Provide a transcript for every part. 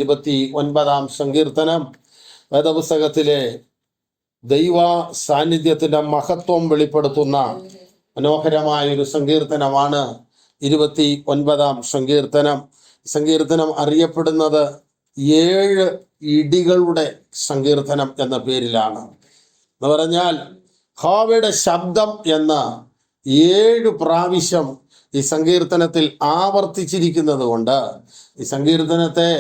29 സങ്കീർത്തനം വേദപുസ്തകത്തിലെ ദൈവ സാന്നിധ്യത്തിന്റെ മഹത്വം വെളിപ്പെടുത്തുന്ന മനോഹരമായ ഒരു സങ്കീർത്തനമാണ് 29 സങ്കീർത്തനം. സങ്കീർത്തനം അറിയപ്പെടുന്നത് 7 ഇടികളുടെ സങ്കീർത്തനം എന്ന പേരിലാണ്. എന്ന് പറഞ്ഞാൽ യഹോവയുടെ ശബ്ദം എന്ന 7 പ്രാവശ്യം ഈ സങ്കീർത്തനത്തിൽ ആവർത്തിച്ചിരിക്കുന്നത് കൊണ്ട് ഈ സങ്കീർത്തനത്തെ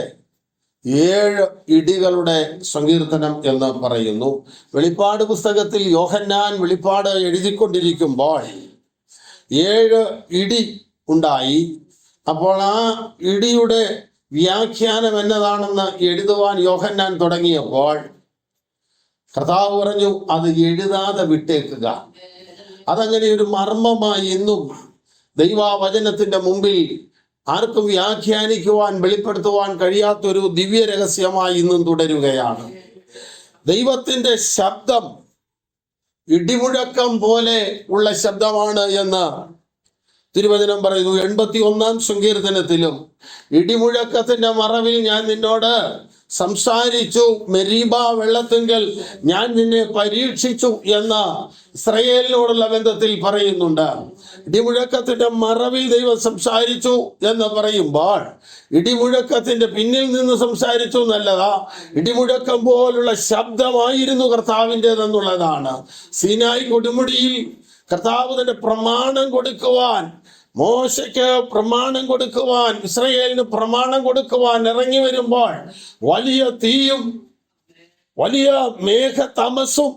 7 ഇടികളുടെ സങ്കീർത്തനം എന്ന് പറയുന്നു. വെളിപ്പാട് പുസ്തകത്തിൽ യോഹന്നാൻ വെളിപ്പാട് എഴുതിക്കൊണ്ടിരിക്കുമ്പോൾ 7 ഇടി ഉണ്ടായി. അപ്പോൾ ആ ഇടിയുടെ വ്യാഖ്യാനം എന്നതാണെന്ന് എഴുതുവാൻ യോഹന്നാൻ തുടങ്ങിയപ്പോൾ കർത്താവ് പറഞ്ഞു, അത് എഴുതാതെ വിട്ടേക്കുക. അതങ്ങനെ ഒരു മർമ്മമായി ഇന്നും ദൈവവചനത്തിന്റെ മുമ്പിൽ ആർക്കും വ്യാഖ്യാനിക്കുവാൻ വെളിപ്പെടുത്തുവാൻ കഴിയാത്തൊരു ദിവ്യ രഹസ്യമായി ഇന്നും തുടരുകയാണ്. ദൈവത്തിന്റെ ശബ്ദം ഇടിമുഴക്കം പോലെ ഉള്ള ശബ്ദമാണ് എന്ന് തിരുവചനം പറയുന്നു. 81 സങ്കീർത്തനത്തിലും ഇടിമുഴക്കത്തിന്റെ മറവിൽ ഞാൻ നിന്നോട് സംസാരിച്ചു, മെരീബ വെള്ളത്തിങ്കൽ ഞാൻ നിന്നെ പരീക്ഷിച്ചു എന്ന് ഇസ്രായേലിനോടുള്ള ബന്ധത്തിൽ പറയുന്നുണ്ട്. ഇടിമുഴക്കത്തിന്റെ മറവിൽ ദൈവം സംസാരിച്ചു എന്ന് പറയുമ്പോൾ ഇടിമുഴക്കത്തിന്റെ പിന്നിൽ നിന്ന് സംസാരിച്ചു എന്നല്ലതാ, ഇടിമുഴക്കം പോലുള്ള ശബ്ദമായിരുന്നു കർത്താവിൻ്റെതെന്നുള്ളതാണ്. സീനായി കൊടുമുടിയിൽ കർത്താവ് തന്റെ പ്രമാണം കൊടുക്കുവാൻ, മോശയ്ക്ക് പ്രമാണം കൊടുക്കുവാൻ, ഇസ്രായേലിന് പ്രമാണം കൊടുക്കുവാൻ ഇറങ്ങി വരുമ്പോൾ വലിയ തീയും വലിയ മേഘ തമസും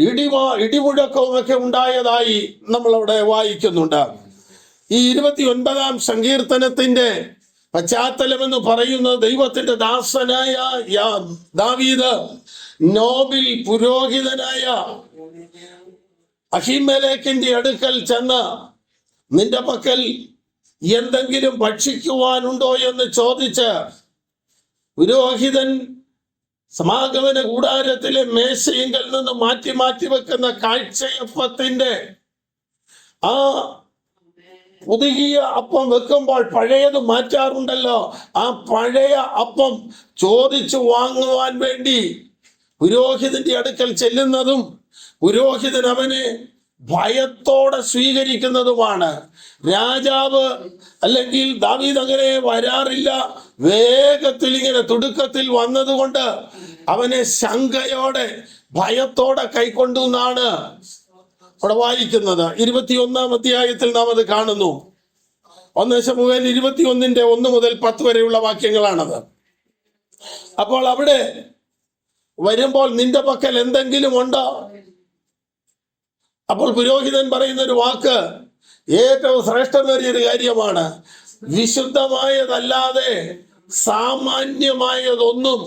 ഇടിമുഴക്കവും ഒക്കെ ഉണ്ടായതായി നമ്മളവിടെ വായിക്കുന്നുണ്ട്. ഈ 29 സങ്കീർത്തനത്തിന്റെ പശ്ചാത്തലം എന്ന് പറയുന്നത് ദൈവത്തിന്റെ ദാസനായ ദാവീദ് നോബിൽ പുരോഹിതനായ അഹീമേലെക്കിന്റെ അടുക്കൽ ചെന്ന്, നിന്റെ പക്കൽ എന്തെങ്കിലും ഭക്ഷിക്കുവാനുണ്ടോ എന്ന് ചോദിച്ച് പുരോഹിതൻ സമാഗമന കൂടാരത്തിലെ മേശയിങ്കൽ നിന്ന് മാറ്റി മാറ്റി വെക്കുന്ന കാഴ്ചയപ്പത്തിന്റെ ആ പുതുകിയ അപ്പം വെക്കുമ്പോൾ പഴയത് മാറ്റാറുണ്ടല്ലോ, ആ പഴയ അപ്പം ചോദിച്ചു വാങ്ങുവാൻ വേണ്ടി പുരോഹിതന്റെ അടുക്കൽ ചെല്ലുന്നതും പുരോഹിതൻ അവനെ ഭയത്തോടെ സ്വീകരിക്കുന്നതുമാണ്. രാജാവ് അല്ലെങ്കിൽ ദാവീദ് അങ്ങനെ വരാറില്ല. വേഗത്തിൽ ഇങ്ങനെ തുടുക്കത്തിൽ വന്നതുകൊണ്ട് അവനെ ശങ്കയോടെ ഭയത്തോടെ കൈക്കൊണ്ടു എന്നാണ് അവിടെ വായിക്കുന്നത്. 21 അധ്യായത്തിൽ നാം അത് കാണുന്നു. 1 ശമൂവേൽ 21 1 മുതൽ 10 വരെയുള്ള വാക്യങ്ങളാണത്. അപ്പോൾ അവിടെ വരുമ്പോൾ നിന്റെ പക്കൽ എന്തെങ്കിലും ഉണ്ടോ? അപ്പോൾ പുരോഹിതൻ പറയുന്ന ഒരു വാക്ക് ഏറ്റവും ശ്രേഷ്ഠമേറിയൊരു കാര്യമാണ്. വിശുദ്ധമായതല്ലാതെ സാമാന്യമായതൊന്നും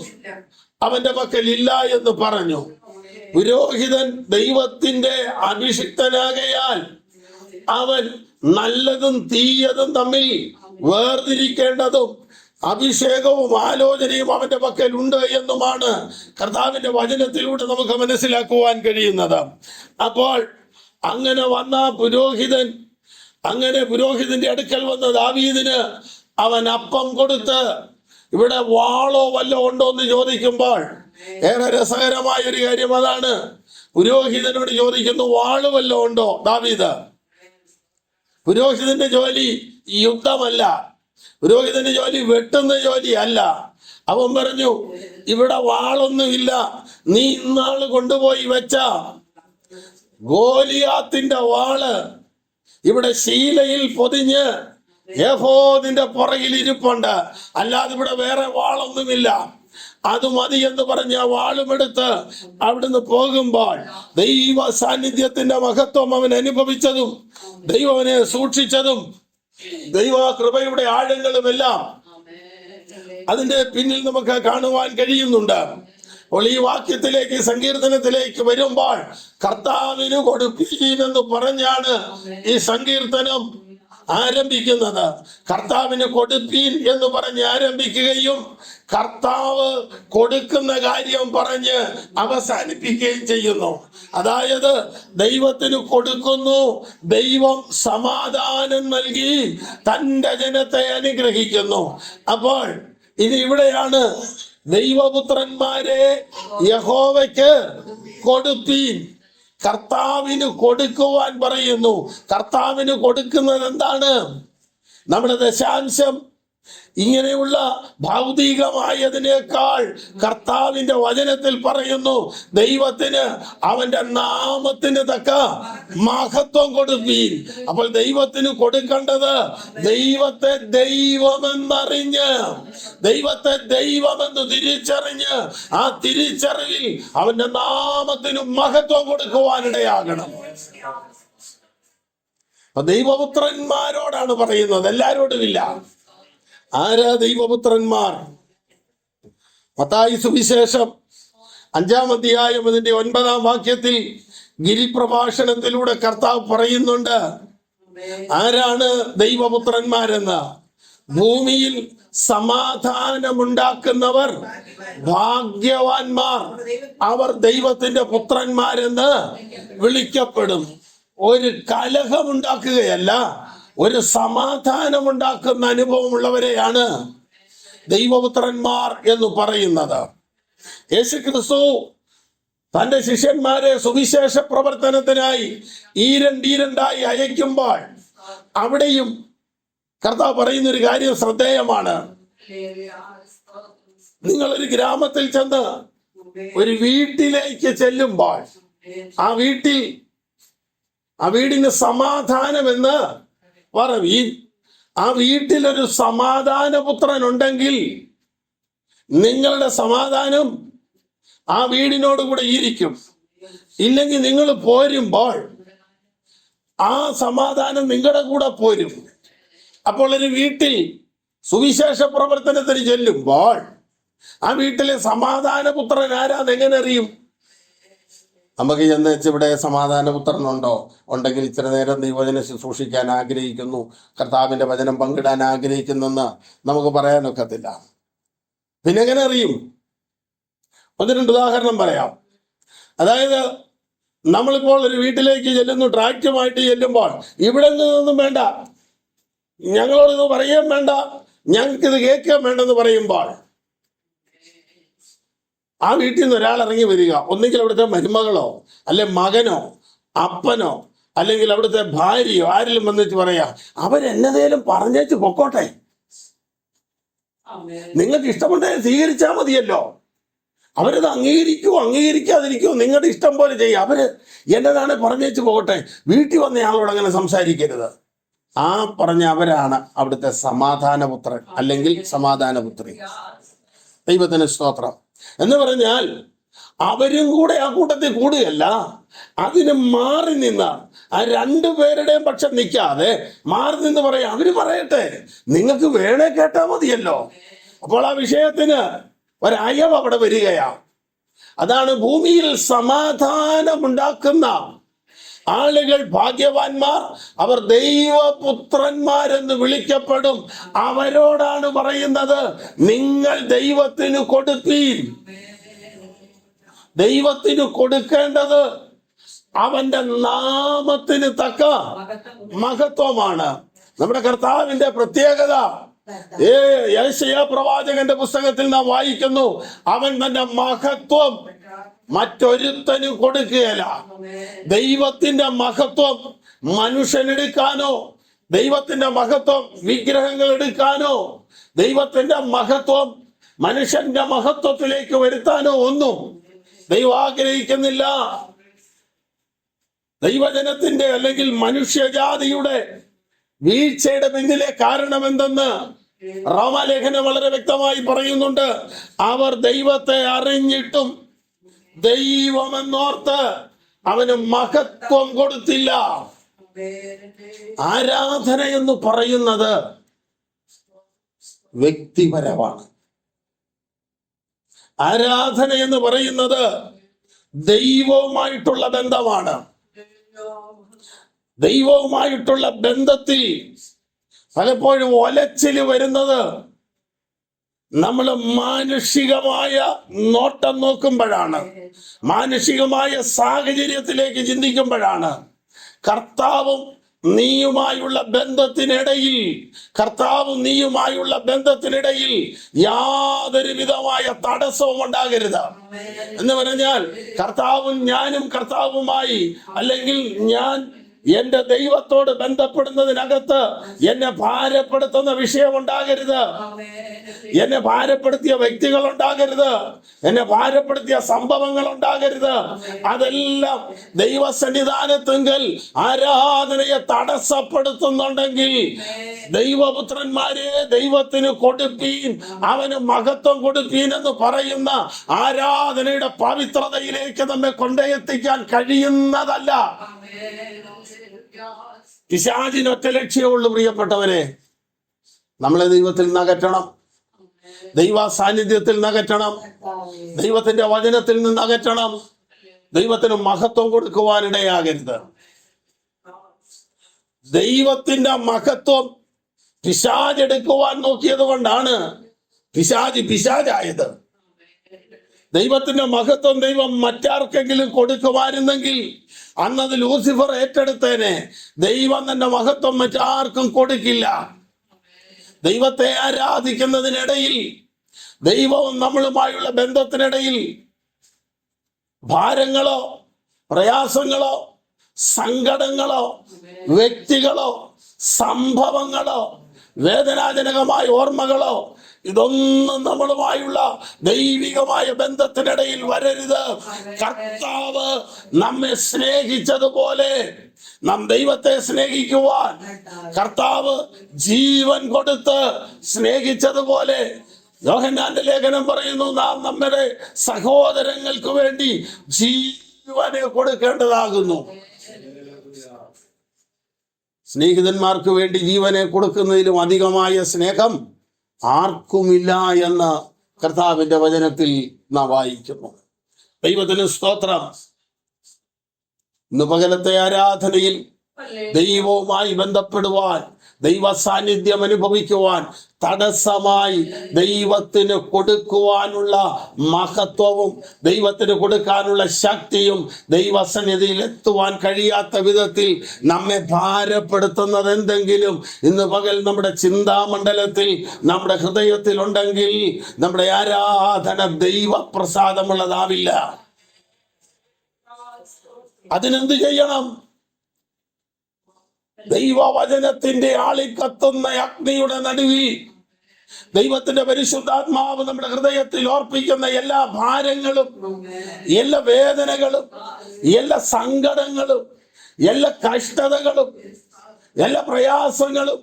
അവന്റെ പക്കൽ ഇല്ല എന്ന് പറഞ്ഞു. പുരോഹിതൻ ദൈവത്തിന്റെ അഭിഷിക്തനാകയാൽ അവൻ നല്ലതും തീയതും തമ്മിൽ വേർതിരിക്കേണ്ടതും അഭിഷേകവും ആലോചനയും അവന്റെ പക്കൽ ഉണ്ട് എന്നുമാണ് കർത്താവിന്റെ വചനത്തിലൂടെ നമുക്ക് മനസ്സിലാക്കുവാൻ കഴിയുന്നത്. അപ്പോൾ അങ്ങനെ വന്ന പുരോഹിതന്റെ അടുക്കൽ വന്ന ദാവീദിന് അവൻ അപ്പം കൊടുത്ത്, ഇവിടെ വാളോ വല്ലോ ഉണ്ടോ എന്ന് ചോദിക്കുമ്പോൾ ഏറെ രസകരമായ ഒരു കാര്യം അതാണ്. പുരോഹിതനോട് ചോദിക്കുന്നു, വാള് വല്ലോ ഉണ്ടോ ദാവീദ്? പുരോഹിതന്റെ ജോലി യുദ്ധമല്ല, പുരോഹിതന്റെ ജോലി വെട്ടുന്ന ജോലി അല്ല. അവൻ പറഞ്ഞു, ഇവിടെ വാളൊന്നുമില്ല, നീ ഇന്നാള് കൊണ്ടുപോയി വെച്ച ഗോലിയാത്തിന്റെ വാള് ഇവിടെ ശീലയിൽ പൊതിഞ്ഞ് എഫോദിന്റെ പുറകിൽ ഇരിപ്പുണ്ട്, അല്ലാതെ ഇവിടെ വേറെ വാളൊന്നുമില്ല, അത് മതി എന്ന് പറഞ്ഞ വാളുമെടുത്ത് അവിടുന്ന് പോകുമ്പോൾ ദൈവ സാന്നിധ്യത്തിന്റെ മഹത്വം അവൻ അനുഭവിച്ചതും ദൈവം അവനെ സൂക്ഷിച്ചതും ദൈവ കൃപയുടെ ആഴങ്ങളുമെല്ലാം അതിന്റെ പിന്നിൽ നമുക്ക് കാണുവാൻ കഴിയുന്നുണ്ട്. അപ്പോൾ ഈ വാക്യത്തിലേക്ക്, സങ്കീർത്തനത്തിലേക്ക് വരുമ്പോൾ കർത്താവിന് കൊടുപ്പീൻ എന്ന് പറഞ്ഞാണ് ഈ സങ്കീർത്തനം ആരംഭിക്കുന്നത്. കർത്താവിന് കൊടുപ്പീൻ എന്ന് പറഞ്ഞ് ആരംഭിക്കുകയും കർത്താവ് കൊടുക്കുന്ന കാര്യം പറഞ്ഞ് അവസാനിപ്പിക്കുകയും ചെയ്യുന്നു. അതായത് ദൈവത്തിന് കൊടുക്കുന്നു, ദൈവം സമാധാനം നൽകി തൻ്റെ ജനത്തെ അനുഗ്രഹിക്കുന്നു. അപ്പോൾ ഇനി ഇവിടെയാണ് ദൈവപുത്രന്മാരെ യഹോവയ്ക്ക് കൊടുപ്പീൻ. കർത്താവിന് കൊടുക്കുവാൻ പറയുന്നു. കർത്താവിന് കൊടുക്കുന്നത് എന്താണ്? നമ്മുടെ ദശാംശം. ഇങ്ങനെയുള്ള ഭൗതികമായതിനേക്കാൾ കർത്താവിന്റെ വചനത്തിൽ പറയുന്നു, ദൈവത്തിന് അവന്റെ നാമത്തിന് തക്ക മഹത്വം കൊടുപ്പീൻ. അപ്പോൾ ദൈവത്തിന് കൊടുക്കേണ്ടത് ദൈവത്തെ ദൈവമെന്നറിഞ്ഞ്, ദൈവത്തെ ദൈവമെന്ന് തിരിച്ചറിഞ്ഞ്, ആ തിരിച്ചറിവിൽ അവന്റെ നാമത്തിന് മഹത്വം കൊടുക്കുവാനിടയാകണം. ദൈവപുത്രന്മാരോടാണ് പറയുന്നത്, എല്ലാരോടും ഇല്ല. ആരാ ദൈവപുത്രന്മാർ? മത്തായി സുവിശേഷം 5-ാം അധ്യായം അതിന്റെ 9-ാം വാക്യത്തിൽ ഗിരിപ്രഭാഷണത്തിലൂടെ കർത്താവ് പറയുന്നുണ്ട് ആരാണ് ദൈവപുത്രന്മാരെന്ന്. ഭൂമിയിൽ സമാധാനമുണ്ടാക്കുന്നവർ ഭാഗ്യവാന്മാർ, അവർ ദൈവത്തിന്റെ പുത്രന്മാരെന്ന് വിളിക്കപ്പെടും. ഒരു കലഹമുണ്ടാക്കുകയല്ല, ഒരു സമാധാനമുണ്ടാക്കുന്ന അനുഭവമുള്ളവരെയാണ് ദൈവപുത്രന്മാർ എന്ന് പറയുന്നത്. യേശുക്രിസ്തു തന്റെ ശിഷ്യന്മാരെ സുവിശേഷ പ്രവർത്തനത്തിനായി ഈരണ്ടീരണ്ടായി അയക്കുമ്പോൾ അവിടെയും കർത്താവ് പറയുന്നൊരു കാര്യം ശ്രദ്ധേയമാണ്. നിങ്ങളൊരു ഗ്രാമത്തിൽ ചെന്ന് ഒരു വീട്ടിലേക്ക് ചെല്ലുമ്പോൾ ആ വീടിന് സമാധാനമെന്ന് പറവീൻ. ആ വീട്ടിലൊരു സമാധാനപുത്രൻ ഉണ്ടെങ്കിൽ നിങ്ങളുടെ സമാധാനം ആ വീടിനോട് കൂടെ ഇരിക്കും. ഇല്ലെങ്കിൽ നിങ്ങൾ പോരുമ്പോൾ ആ സമാധാനം നിങ്ങളുടെ കൂടെ പോരും. അപ്പോൾ ഒരു വീട്ടിൽ സുവിശേഷ പ്രവർത്തനത്തിന് ചെല്ലുമ്പോൾ ആ വീട്ടിലെ സമാധാനപുത്രൻ ആരാന്ന് എങ്ങനെ അറിയും? നമുക്ക് ചെന്ന് ഇവിടെ സമാധാനപുത്രനുണ്ടോ? ഉണ്ടെങ്കിൽ ഇച്ചിരി നേരം ദൈവവചനം ശുശ്രൂഷിക്കാൻ ആഗ്രഹിക്കുന്നു, കർത്താവിന്റെ വചനം പങ്കിടാൻ ആഗ്രഹിക്കുന്നെന്ന് നമുക്ക് പറയാനൊക്കത്തില്ല. പിന്നെ എങ്ങനെ അറിയും? 1-2 ഉദാഹരണം പറയാം. അതായത് നമ്മളിപ്പോൾ ഒരു വീട്ടിലേക്ക് ചെല്ലുന്നു, ട്രാക്റ്റുമായിട്ട് ചെല്ലുമ്പോൾ ഇവിടെ നിന്നൊന്നും വേണ്ട, ഞങ്ങളോട് പറയാൻ വേണ്ട, ഞങ്ങൾക്കിത് കേൾക്കാൻ വേണ്ടെന്ന് പറയുമ്പോൾ ആ വീട്ടിൽ നിന്ന് ഒരാൾ ഇറങ്ങി വരിക. ഒന്നുകിൽ അവിടുത്തെ മരുമകളോ അല്ലെ മകനോ അപ്പനോ അല്ലെങ്കിൽ അവിടുത്തെ ഭാര്യയോ ആരെങ്കിലും വന്നിട്ട് പറയാ, അവരെന്നതേലും പറഞ്ഞേച്ച് പൊക്കോട്ടെ, നിങ്ങൾക്ക് ഇഷ്ടമുണ്ടെങ്കിൽ സ്വീകരിച്ചാൽ മതിയല്ലോ. അവരത് അംഗീകരിക്കാതിരിക്കുമോ നിങ്ങളുടെ ഇഷ്ടം പോലെ ചെയ്യുക. അവര് എന്നതാണ് പറഞ്ഞേച്ച് പോകട്ടെ, വീട്ടിൽ വന്ന ആളോട് അങ്ങനെ സംസാരിക്കരുത്. ആ പറഞ്ഞ അവരാണ് അവിടുത്തെ സമാധാനപുത്രൻ അല്ലെങ്കിൽ സമാധാനപുത്രി. ദൈവത്തിന് സ്തോത്രം. എന്ന് പറഞ്ഞാൽ അവരും കൂടെ ആ കൂട്ടത്തിൽ കൂടുകയല്ല, അതിന് മാറി നിന്ന ആ 2 പേരുടെയും പക്ഷം നിൽക്കാതെ മാറി നിന്ന് പറയാം, അവര് പറയട്ടെ, നിങ്ങൾക്ക് വേണേ കേട്ടാ മതിയല്ലോ. അപ്പോൾ ആ വിഷയത്തിന് ഒരയവ് അവിടെ വരികയാ. അതാണ് ഭൂമിയിൽ സമാധാനമുണ്ടാക്കുന്ന ആളുകൾ ഭാഗ്യവാന്മാർ, അവർ ദൈവപുത്രന്മാരെന്ന് വിളിക്കപ്പെടും. അവരോടാണ് പറയുന്നത്, നിങ്ങൾ ദൈവത്തിന് കൊടുപ്പീൻ. ദൈവത്തിന് കൊടുക്കേണ്ടത് അവന്റെ നാമത്തിന് തക്ക മഹത്വമാണ്. നമ്മുടെ കർത്താവിന്റെ പ്രത്യേകത യെശയ്യാ പ്രവാചകന്റെ പുസ്തകത്തിൽ നാം വായിക്കുന്നു, അവൻ തന്റെ മഹത്വം മറ്റൊരുത്തനും കൊടുക്കുകയല്ല. ദൈവത്തിന്റെ മഹത്വം മനുഷ്യനെടുക്കാനോ, ദൈവത്തിന്റെ മഹത്വം വിഗ്രഹങ്ങൾ എടുക്കാനോ, ദൈവത്തിന്റെ മഹത്വം മനുഷ്യന്റെ മഹത്വത്തിലേക്ക് വരുത്താനോ ഒന്നും ദൈവം ആഗ്രഹിക്കുന്നില്ല. ദൈവജനത്തിന്റെ അല്ലെങ്കിൽ മനുഷ്യജാതിയുടെ വീഴ്ചയുടെ പിന്നിലെ കാരണം എന്തെന്ന് റോമാലേഖനം വളരെ വ്യക്തമായി പറയുന്നുണ്ട്. അവർ ദൈവത്തെ അറിഞ്ഞിട്ടും ദൈവമെന്നോർത്ത് അവന് മഹത്വം കൊടുത്തില്ല. ആരാധന എന്ന് പറയുന്നത് വ്യക്തിപരമാണ്. ആരാധന എന്ന് പറയുന്നത് ദൈവവുമായിട്ടുള്ള ബന്ധമാണ്. ദൈവവുമായിട്ടുള്ള ബന്ധത്തിൽ പലപ്പോഴും ഒലച്ചില് വരുന്നത് നമ്മൾ മാനുഷികമായ നോട്ടം നോക്കുമ്പോഴാണ്, മാനുഷികമായ സാഹചര്യത്തിലേക്ക് ചിന്തിക്കുമ്പോഴാണ്. കർത്താവും നീയുമായുള്ള ബന്ധത്തിനിടയിൽ, കർത്താവും നീയുമായുള്ള ബന്ധത്തിനിടയിൽ യാതൊരു വിധമായ തടസ്സവും ഉണ്ടാകരുത്. എന്ന് പറഞ്ഞാൽ കർത്താവും ഞാനും കർത്താവുമായി, അല്ലെങ്കിൽ ഞാൻ എന്റെ ദൈവത്തോട് ബന്ധപ്പെടുന്നതിനകത്ത് എന്നെ ഭാരപ്പെടുത്തുന്ന വിഷയം ഉണ്ടാകരുത്. എന്നെ ഭാരപ്പെടുത്തിയ വ്യക്തികൾ ഉണ്ടാകരുത്. എന്നെ ഭാരപ്പെടുത്തിയ സംഭവങ്ങൾ ഉണ്ടാകരുത്. അതെല്ലാം ദൈവസന്നിധാനത്തെങ്കിൽ ആരാധനയെ തടസ്സപ്പെടുത്തുന്നുണ്ടെങ്കിൽ, ദൈവപുത്രന്മാരെ ദൈവത്തിന് കൊടുപ്പീൻ, അവന് മഹത്വം കൊടുപ്പീൻ എന്ന് പറയുന്ന ആരാധനയുടെ പവിത്രതയിലേക്ക് നമ്മെ കൊണ്ടെത്തിക്കാൻ കഴിയുന്നതല്ല. പിശാചിന് ഒറ്റ ലക്ഷ്യമുള്ളൂ പ്രിയപ്പെട്ടവരെ, നമ്മളെ ദൈവത്തിൽ നിന്ന് അകറ്റണം, ദൈവ സാന്നിധ്യത്തിൽ നിന്ന് അകറ്റണം, ദൈവത്തിന്റെ വചനത്തിൽ നിന്ന് അകറ്റണം, ദൈവത്തിന് മഹത്വം കൊടുക്കുവാനിടയാകരുത്. ദൈവത്തിന്റെ മഹത്വം പിശാചെടുക്കുവാൻ നോക്കിയത് കൊണ്ടാണ് പിശാചായത്. ദൈവത്തിന്റെ മഹത്വം ദൈവം മറ്റാർക്കെങ്കിലും കൊടുക്കുമായിരുന്നെങ്കിൽ അന്നത് ലൂസിഫർ ഏറ്റെടുത്തേനെ. ദൈവം തന്റെ മഹത്വം മറ്റാർക്കും കൊടുക്കില്ല. ദൈവത്തെ ആരാധിക്കുന്നതിനിടയിൽ, ദൈവവും നമ്മളുമായുള്ള ബന്ധത്തിനിടയിൽ ഭാരങ്ങളോ പ്രയാസങ്ങളോ സങ്കടങ്ങളോ വ്യക്തികളോ സംഭവങ്ങളോ വേദനാജനകമായ ഓർമ്മകളോ ഇതൊന്നും നമ്മളുമായുള്ള ദൈവികമായ ബന്ധത്തിനിടയിൽ വരരുത്. കർത്താവ് നമ്മെ സ്നേഹിച്ചതുപോലെ നാം ദൈവത്തെ സ്നേഹിക്കുവാൻ കർത്താവ് ജീവൻ കൊടുത്ത് സ്നേഹിച്ചതുപോലെ യോഹന്നാന്റെ ലേഖനം പറയുന്നു, നാം നമ്മുടെ സഹോദരങ്ങൾക്ക് വേണ്ടി ജീവനെ കൊടുക്കേണ്ടതാകുന്നു. സ്നേഹിതന്മാർക്ക് വേണ്ടി ജീവനെ കൊടുക്കുന്നതിലും അധികമായ സ്നേഹം ആർക്കുമില്ല എന്ന് കർത്താവിന്റെ വചനത്തിൽ നാം വായിക്കുന്നു. ദൈവത്തിന് സ്തോത്രം. ഇന്ന് പകലത്തെ ആരാധനയിൽ ദൈവവുമായി ബന്ധപ്പെടുവാൻ, ദൈവ സാന്നിധ്യം അനുഭവിക്കുവാൻ തടസ്സമായി ദൈവത്തിന് കൊടുക്കുവാനുള്ള മഹത്വവും ദൈവത്തിന് കൊടുക്കാനുള്ള ശക്തിയും ദൈവസന്നിധിയിൽ എത്തുവാൻ കഴിയാത്ത വിധത്തിൽ നമ്മെ ഭാരപ്പെടുത്തുന്നത് എന്തെങ്കിലും ഇന്ന് പകൽ നമ്മുടെ ചിന്താമണ്ഡലത്തിൽ, നമ്മുടെ ഹൃദയത്തിൽ ഉണ്ടെങ്കിൽ നമ്മുടെ ആരാധന ദൈവപ്രസാദമുള്ളതാവില്ല. അതിനെന്ത് ചെയ്യണം? ദൈവവചനത്തിന്റെ ആളിക്കത്തുന്ന അഗ്നിയുടെ നടുവിൽ ദൈവത്തിന്റെ പരിശുദ്ധാത്മാവ് നമ്മുടെ ഹൃദയത്തിൽ ഓർപ്പിക്കുന്ന എല്ലാ ഭാരങ്ങളും, എല്ലാ വേദനകളും, എല്ലാ സങ്കടങ്ങളും, എല്ലാ കഷ്ടതകളും, എല്ലാ പ്രയാസങ്ങളും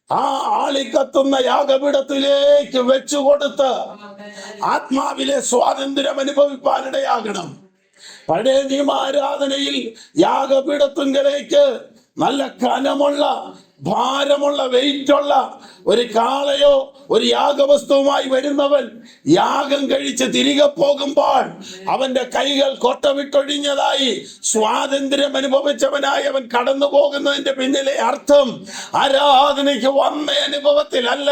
ആ ആളിക്കത്തുന്ന യാഗപീഠത്തിലേക്ക് വെച്ചുകൊടുത്ത് ആത്മാവിലെ സ്വാതന്ത്ര്യം അനുഭവിപ്പാനിടയാകണം. പഴയ നിയമ ആരാധനയിൽ യാഗപീഠത്തിലേക്ക് നല്ല കനമുള്ള ഭാരമുള്ള വെയിറ്റുള്ള ഒരു കാളയോ ഒരു യാഗവസ്തുവുമായി വരുന്നവൻ യാഗം കഴിച്ച് തിരികെ പോകുമ്പോൾ അവന്റെ കൈകൾ കൊട്ടവിട്ടൊഴിഞ്ഞതായി സ്വാതന്ത്ര്യം അനുഭവിച്ചവനായി അവൻ കടന്നു പോകുന്നതിന്റെ പിന്നിലെ അർത്ഥം ആരാധനയ്ക്ക് വന്ന അനുഭവത്തിൽ അല്ല,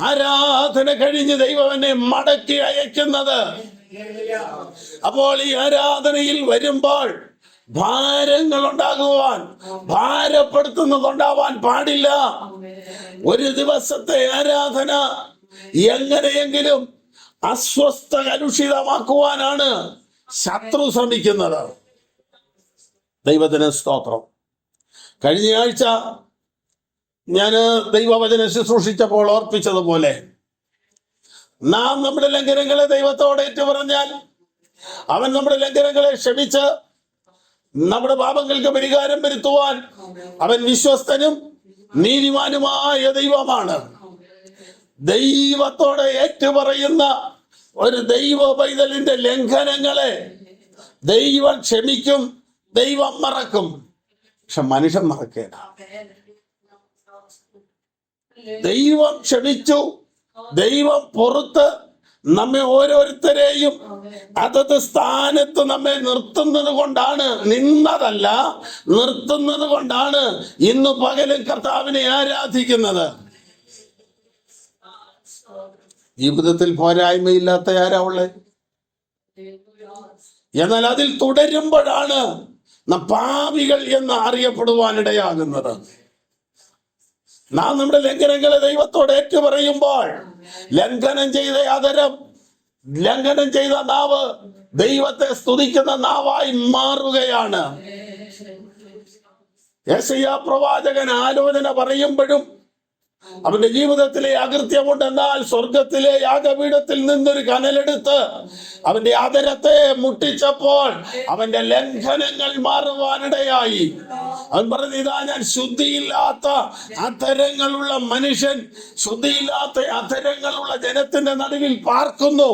ആരാധന കഴിഞ്ഞ് ദൈവനെ മടക്കി അയക്കുന്നത്. അപ്പോൾ ഈ ആരാധനയിൽ വരുമ്പോൾ ഭാരങ്ങൾ ഉണ്ടാകുവാൻ, ഭാരപ്പെടുത്തുന്നതുണ്ടാവാൻ പാടില്ല. ഒരു ദിവസത്തെ ആരാധന എങ്ങനെയെങ്കിലും അസ്വസ്ഥ കലുഷിതമാക്കുവാനാണ് ശത്രു ശ്രമിക്കുന്നത്. ദൈവത്തിന് സ്തോത്രം. കഴിഞ്ഞ ആഴ്ച ഞാൻ ദൈവവചനം ശുശ്രൂഷിച്ചപ്പോൾ ഓർപ്പിച്ചതുപോലെ, നാം നമ്മുടെ ലംഘനങ്ങളെ ദൈവത്തോട് ഏറ്റുപറഞ്ഞാൽ അവൻ നമ്മുടെ ലംഘനങ്ങളെ ക്ഷമിച്ച് നമ്മുടെ പാപങ്ങൾക്ക് പരിഹാരം വരുത്തുവാൻ അവൻ വിശ്വസ്തനും നീതിമാനുമായ ദൈവമാണ്. ദൈവത്തോടെ ഏറ്റുപറയുന്ന ഒരു ദൈവ പൈതലിന്റെ ലംഘനങ്ങളെ ദൈവം ക്ഷമിക്കും, ദൈവം മറക്കും. പക്ഷെ മനുഷ്യൻ മറക്കേല. ദൈവം ക്ഷമിച്ചു, ദൈവം പുറത്ത് നമ്മെ ഓരോരുത്തരെയും അതത് സ്ഥാനത്ത് നമ്മെ നിർത്തുന്നത് കൊണ്ടാണ്, നിന്നതല്ല, നിർത്തുന്നത് കൊണ്ടാണ് ഇന്ന് പകലും കർത്താവിനെ ആരാധിക്കുന്നത്. ജീവിതത്തിൽ പോരായ്മയില്ലാത്ത ആരാ ഉള്ളത്? എന്നാൽ അതിൽ തുടരുമ്പോഴാണ് നാം പാപികൾ എന്ന് അറിയപ്പെടുവാനിടയാകുന്നത്. നാം നമ്മുടെ ലംഘനങ്ങളെ ദൈവത്തോട് ഏറ്റുപറയുമ്പോൾ ലംഘനം ചെയ്ത അതരം, ലംഘനം ചെയ്ത നാവ് ദൈവത്തെ സ്തുതിക്കുന്ന നാവായി മാറുകയാണ്. യെശയ്യാ പ്രവാചകൻ ആലോചന പറയുമ്പോഴും അവന്റെ ജീവിതത്തിലെ അകൃത്യമുണ്ടെന്നാൽ സ്വർഗത്തിലെ യാഗപീഠത്തിൽ നിന്നൊരു കനലെടുത്ത് അവന്റെ ആദരത്തെ മുട്ടിച്ചപ്പോൾ അവന്റെ ലംഘനങ്ങൾ മാറുവാനിടയായി. അവൻ പറഞ്ഞു, ഇതാ ഞാൻ ശുദ്ധിയില്ലാത്ത അധരങ്ങളുള്ള മനുഷ്യൻ, ശുദ്ധിയില്ലാത്ത അധരങ്ങളുള്ള ജനത്തിന്റെ നടുവിൽ പാർക്കുന്നു.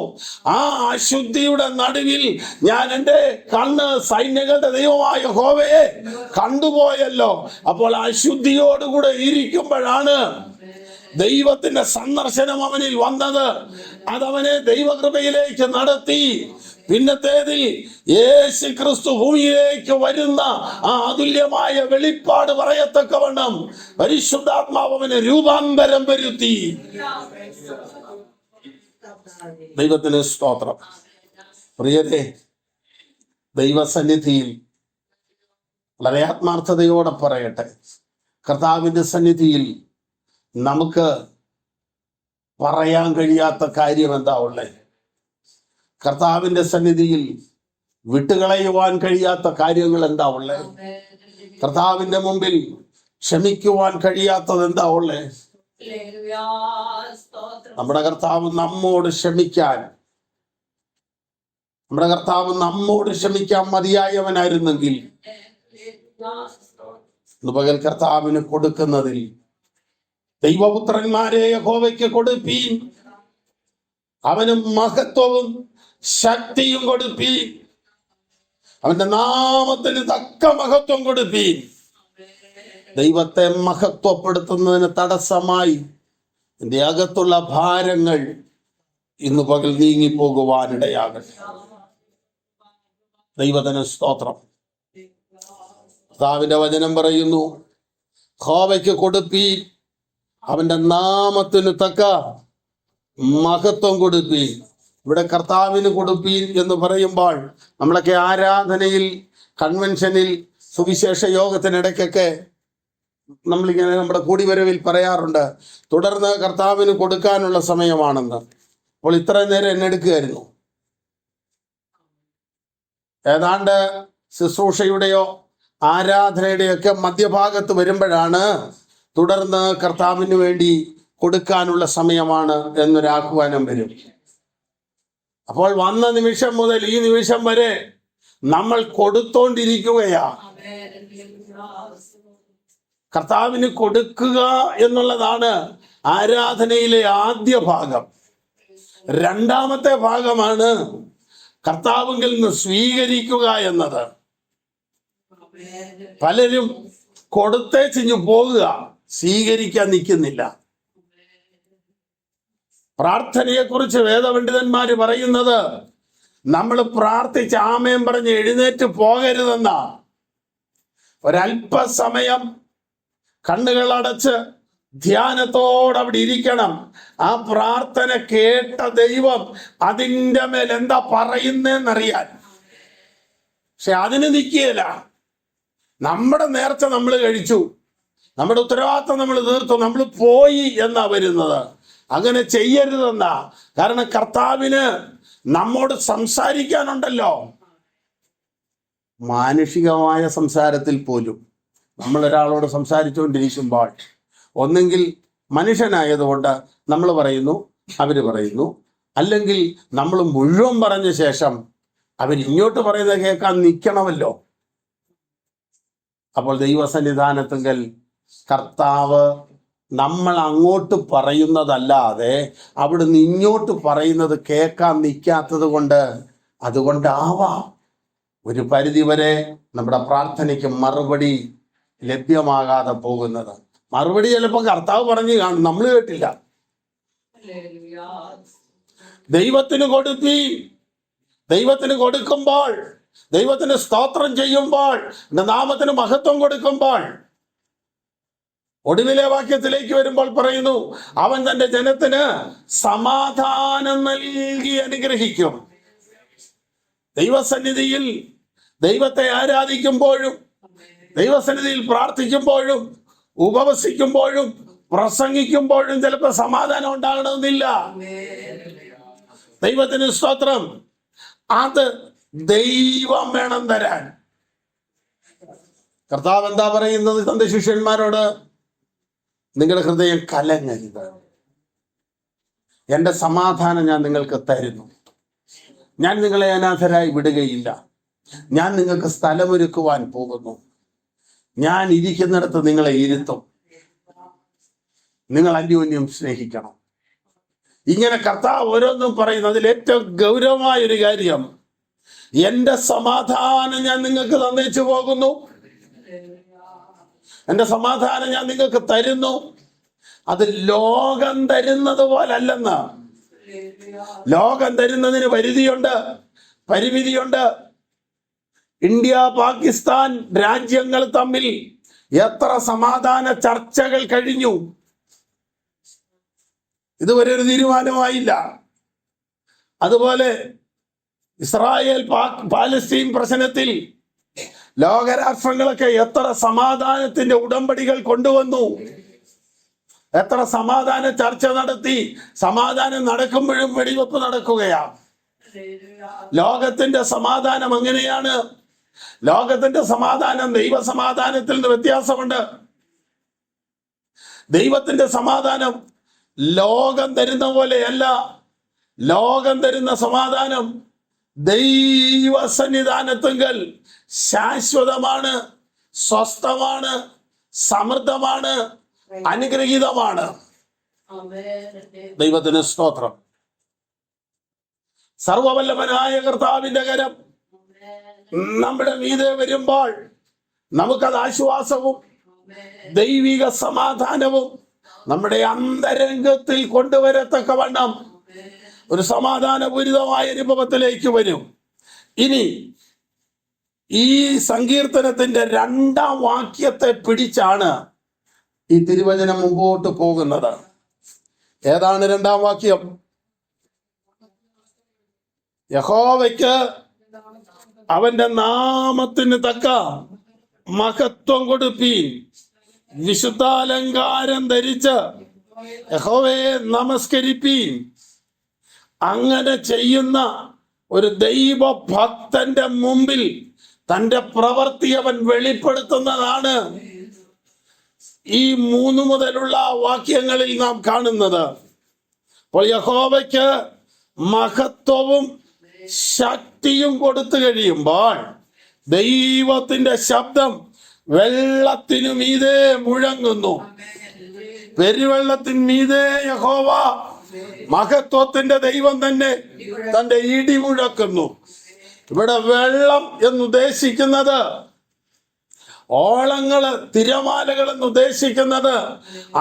ആ അശുദ്ധിയുടെ നടുവിൽ ഞാൻ എൻ്റെ കണ്ണ് സൈന്യങ്ങളുടെ ദൈവമായ യഹോവയെ കണ്ടുപോയല്ലോ. അപ്പോൾ അശുദ്ധിയോടുകൂടെ ഇരിക്കുമ്പോഴാണ് ദൈവത്തിന്റെ സന്ദർശനം അവനിൽ വന്നത്. അതവനെ ദൈവകൃപയിലേക്ക് നടത്തി. പിന്നത്തേതിൽ യേശു ക്രിസ്തു ഭൂമിയിലേക്ക് വരുന്ന ആ അതുല്യമായ വെളിപ്പാട് പറയത്തക്കവണ്ണം പരിശുദ്ധാത്മാവ് അവനെ രൂപാന്തരം വരുത്തി. ദൈവത്തിന് സ്തോത്രം. പ്രിയരെ, ദൈവസന്നിധിയിൽ വളരെ ആത്മാർത്ഥതയോടെ പറയട്ടെ, കർത്താവിന്റെ സന്നിധിയിൽ നമുക്ക് പറയാൻ കഴിയാത്ത കാര്യം എന്താ ഉള്ളത്? കർത്താവിന്റെ സന്നിധിയിൽ വിട്ടുകളയുവാൻ കഴിയാത്ത കാര്യങ്ങൾ എന്താ ഉള്ളത്? കർത്താവിന്റെ മുമ്പിൽ ക്ഷമിക്കുവാൻ കഴിയാത്തത് എന്താ ഉള്ളത്? നമ്മുടെ കർത്താവ് നമ്മോട് ക്ഷമിക്കാൻ മതിയായവനായിരുന്നെങ്കിൽ പകൽ കർത്താവിന് കൊടുക്കുന്നതിൽ, ദൈവപുത്രന്മാരെ യഹോവയ്ക്ക് കൊടുപ്പീൻ, അവന് മഹത്വവും ശക്തിയും കൊടുപ്പീൻ, അവന്റെ നാമത്തിന് തക്ക മഹത്വം കൊടുപ്പീൻ. ദൈവത്തെ മഹത്വപ്പെടുത്തുന്നതിന് തടസ്സമായി എന്റെ അകത്തുള്ള ഭാരങ്ങൾ ഇന്ന് പകൽ നീങ്ങിപ്പോകുവാനിടയാകട്ടെ. ദൈവത്തിന് സ്തോത്രം. കർത്താവിന്റെ വചനം പറയുന്നു, യഹോവയ്ക്ക് കൊടുപ്പീൻ, അവന്റെ നാമത്തിന് തക്ക മഹത്വം കൊടുപ്പീൻ. ഇവിടെ കർത്താവിന് കൊടുപ്പീൻ എന്ന് പറയുമ്പോൾ നമ്മളൊക്കെ ആരാധനയിൽ, കൺവെൻഷനിൽ, സുവിശേഷ യോഗത്തിനിടയ്ക്കൊക്കെ നമ്മളിങ്ങനെ നമ്മുടെ കൂടിവരവിൽ പറയാറുണ്ട്, തുടർന്ന് കർത്താവിന് കൊടുക്കാനുള്ള സമയമാണെന്ന്. അപ്പോൾ ഇത്രയും നേരം എന്നെ എടുക്കുകയായിരുന്നു. ഏതാണ്ട് ശുശ്രൂഷയുടെയോ ആരാധനയുടെയോ ഒക്കെ മധ്യഭാഗത്ത് വരുമ്പോഴാണ് തുടർന്ന് കർത്താവിന് വേണ്ടി കൊടുക്കാനുള്ള സമയമാണ് എന്നൊരാഹ്വാനം വരും. അപ്പോൾ വന്ന നിമിഷം മുതൽ ഈ നിമിഷം വരെ നമ്മൾ കൊടുത്തോണ്ടിരിക്കുകയാ. കർത്താവിന് കൊടുക്കുക എന്നുള്ളതാണ് ആരാധനയിലെ ആദ്യ ഭാഗം. രണ്ടാമത്തെ ഭാഗമാണ് കർത്താവിൽ നിന്ന് സ്വീകരിക്കുക എന്നത്. പലരും കൊടുത്തേച്ചിഞ്ഞു പോകുക, സ്വീകരിക്കാൻ നിൽക്കുന്നില്ല. പ്രാർത്ഥനയെ കുറിച്ച് വേദപണ്ഡിതന്മാര് പറയുന്നത്, നമ്മൾ പ്രാർത്ഥിച്ച് ആമേൻ പറഞ്ഞ് എഴുന്നേറ്റ് പോകരുതെന്നാ. ഒരല്പസമയം കണ്ണുകളടച്ച് ധ്യാനത്തോടെ അവിടെ ഇരിക്കണം. ആ പ്രാർത്ഥന കേട്ട ദൈവം അതിൻ്റെ മേൽ എന്താ പറയുന്നതെന്നറിയാൻ. പക്ഷെ അതിന് നിൽക്കുകയില്ല. നമ്മുടെ നേർച്ച നമ്മൾ കഴിച്ചു, നമ്മുടെ ഉത്തരവാദിത്വം നമ്മൾ തീർത്തു, നമ്മൾ പോയി എന്നാ വരുന്നത്. അങ്ങനെ ചെയ്യരുതെന്നാ. കാരണം കർത്താവിന് നമ്മോട് സംസാരിക്കാനുണ്ടല്ലോ. മാനുഷികമായ സംസാരത്തിൽ പോലും നമ്മൾ ഒരാളോട് സംസാരിച്ചുകൊണ്ടിരിക്കുമ്പോൾ ഒന്നെങ്കിൽ മനുഷ്യനായതുകൊണ്ട് നമ്മൾ പറയുന്നു, അവര് പറയുന്നു, അല്ലെങ്കിൽ നമ്മൾ മുഴുവൻ പറഞ്ഞ ശേഷം അവരിങ്ങോട്ട് പറയുന്നത് കേൾക്കാൻ നിൽക്കണമല്ലോ. അപ്പോൾ ദൈവസന്നിധാനത്തെങ്കിൽ കർത്താവ് നമ്മൾ അങ്ങോട്ട് പറയുന്നതല്ലാതെ അവിടുന്ന് ഇങ്ങോട്ട് പറയുന്നത് കേൾക്കാൻ നിൽക്കാത്തത് കൊണ്ട്, അതുകൊണ്ടാവാം ഒരു പരിധിവരെ നമ്മുടെ പ്രാർത്ഥനയ്ക്ക് മറുപടി ലഭ്യമാകാതെ പോകുന്നത്. മറുപടി ചിലപ്പോൾ കർത്താവ് പറഞ്ഞു കാണും, നമ്മൾ കേട്ടില്ല. ദൈവത്തിന് കൊടുത്തി, ദൈവത്തിന് കൊടുക്കുമ്പോൾ, ദൈവത്തിന് സ്തോത്രം ചെയ്യുമ്പോൾ, നാമത്തിന് മഹത്വം കൊടുക്കുമ്പോൾ, ഒടുവിലെ വാക്യത്തിലേക്ക് വരുമ്പോൾ പറയുന്നു, അവൻ തന്റെ ജനത്തിന് സമാധാനം നൽകി അനുഗ്രഹിക്കും. ദൈവസന്നിധിയിൽ ദൈവത്തെ ആരാധിക്കുമ്പോഴും ദൈവസന്നിധിയിൽ പ്രാർത്ഥിക്കുമ്പോഴും ഉപവസിക്കുമ്പോഴും പ്രസംഗിക്കുമ്പോഴും ചിലപ്പോൾ സമാധാനം ഉണ്ടാകണമെന്നില്ല. ദൈവത്തിന് സ്തോത്രം. അത് ദൈവം വേണം തരാൻ. കർത്താവ് എന്താ പറയുന്നത് തന്റെ ശിഷ്യന്മാരോട്? നിങ്ങളുടെ ഹൃദയം കലങ്ങരുത്, എൻ്റെ സമാധാനം ഞാൻ നിങ്ങൾക്ക് തരുന്നു. ഞാൻ നിങ്ങളെ അനാഥരായി വിടുകയില്ല. ഞാൻ നിങ്ങൾക്ക് സ്ഥലമൊരുക്കുവാൻ പോകുന്നു. ഞാൻ ഇരിക്കുന്നിടത്ത് നിങ്ങളെ ഇരുത്തും. നിങ്ങൾ അന്യോന്യം സ്നേഹിക്കണം. ഇങ്ങനെ കർത്താവ് ഓരോന്നും പറയുന്നു. അതിൽ ഏറ്റവും ഗൗരവമായ ഒരു കാര്യം, എൻ്റെ സമാധാനം ഞാൻ നിങ്ങൾക്ക് തന്നേച്ചു പോകുന്നു, എൻ്റെ സമാധാനം ഞാൻ നിങ്ങൾക്ക് തരുന്നു. അത് ലോകം തരുന്നത് പോലല്ലെന്ന്. ലോകം തരുന്നതിന് പരിമിതിയുണ്ട്. ഇന്ത്യ പാകിസ്ഥാൻ രാജ്യങ്ങൾ തമ്മിൽ എത്ര സമാധാന ചർച്ചകൾ കഴിഞ്ഞു, ഇതുവരെ ഒരു തീരുമാനമായില്ല. അതുപോലെ ഇസ്രായേൽ പാലസ്തീൻ പ്രശ്നത്തിൽ ലോകരാഷ്ട്രങ്ങളൊക്കെ എത്ര സമാധാനത്തിന്റെ ഉടമ്പടികൾ കൊണ്ടുവന്നു, എത്ര സമാധാന ചർച്ച നടത്തി. സമാധാനം നടക്കുമ്പോഴും വെടിവെപ്പ് നടക്കുകയാണ്. ലോകത്തിന്റെ സമാധാനം അങ്ങനെയാണ്. ലോകത്തിന്റെ സമാധാനം ദൈവ സമാധാനത്തിൽ നിന്ന് വ്യത്യാസമുണ്ട്. ദൈവത്തിന്റെ സമാധാനം ലോകം തരുന്ന പോലെയല്ല. ലോകം തരുന്ന സമാധാനം ദൈവ സന്നിധാനത്തെങ്കിൽ ശാശ്വതമാണ്, സ്വസ്ഥമാണ്, സമൃദ്ധമാണ്, അനുഗ്രഹീതമാണ്. ദൈവത്തിന് സ്തോത്രം. സർവവല്ലഭനായ കർത്താവിന്റെ കരം നമ്മുടെ മീതെ വരുമ്പോൾ നമുക്കത് ആശ്വാസവും ദൈവിക സമാധാനവും നമ്മുടെ അന്തരംഗത്തിൽ കൊണ്ടുവരത്തക്കവണ്ണം ഒരു സമാധാനപൂരിതമായ അനുഭവത്തിലേക്ക് വരും. ഇനി ഈ സങ്കീർത്തനത്തിന്റെ 2-ാം വാക്യത്തെ പിടിച്ചാണ് ഈ തിരുവചനം മുമ്പോട്ട് പോകുന്നത്. ഏതാണ് 2-ാം വാക്യം? യഹോവയ്ക്ക് അവന്റെ നാമത്തിന് തക്ക മഹത്വം കൊടുപ്പീൻ, വിശുദ്ധാലങ്കാരം ധരിച്ച് യഹോവയെ നമസ്കരിപ്പീൻ. അങ്ങനെ ചെയ്യുന്ന ഒരു ദൈവഭക്തന്റെ മുമ്പിൽ തന്റെ പ്രവൃത്തി അവൻ വെളിപ്പെടുത്തുന്നതാണ് ഈ 3 മുതലുള്ള വാക്യങ്ങളിൽ നാം കാണുന്നത്. അപ്പോൾ യഹോവയ്ക്ക് മഹത്വവും ശക്തിയും കൊടുത്തു കഴിയുമ്പോൾ ദൈവത്തിന്റെ ശബ്ദം വെള്ളത്തിനു മീതെ മുഴങ്ങുന്നു. പെരുവെള്ളത്തിന് മീതെ യഹോവ മഹത്വത്തിന്റെ ദൈവം തന്നെ തന്റെ ഇടി മുഴക്കുന്നു. ഇവിടെ വെള്ളം എന്നുദ്ദേശിക്കുന്നത് ഓളങ്ങള്, തിരമാലകൾ എന്നുദ്ദേശിക്കുന്നത്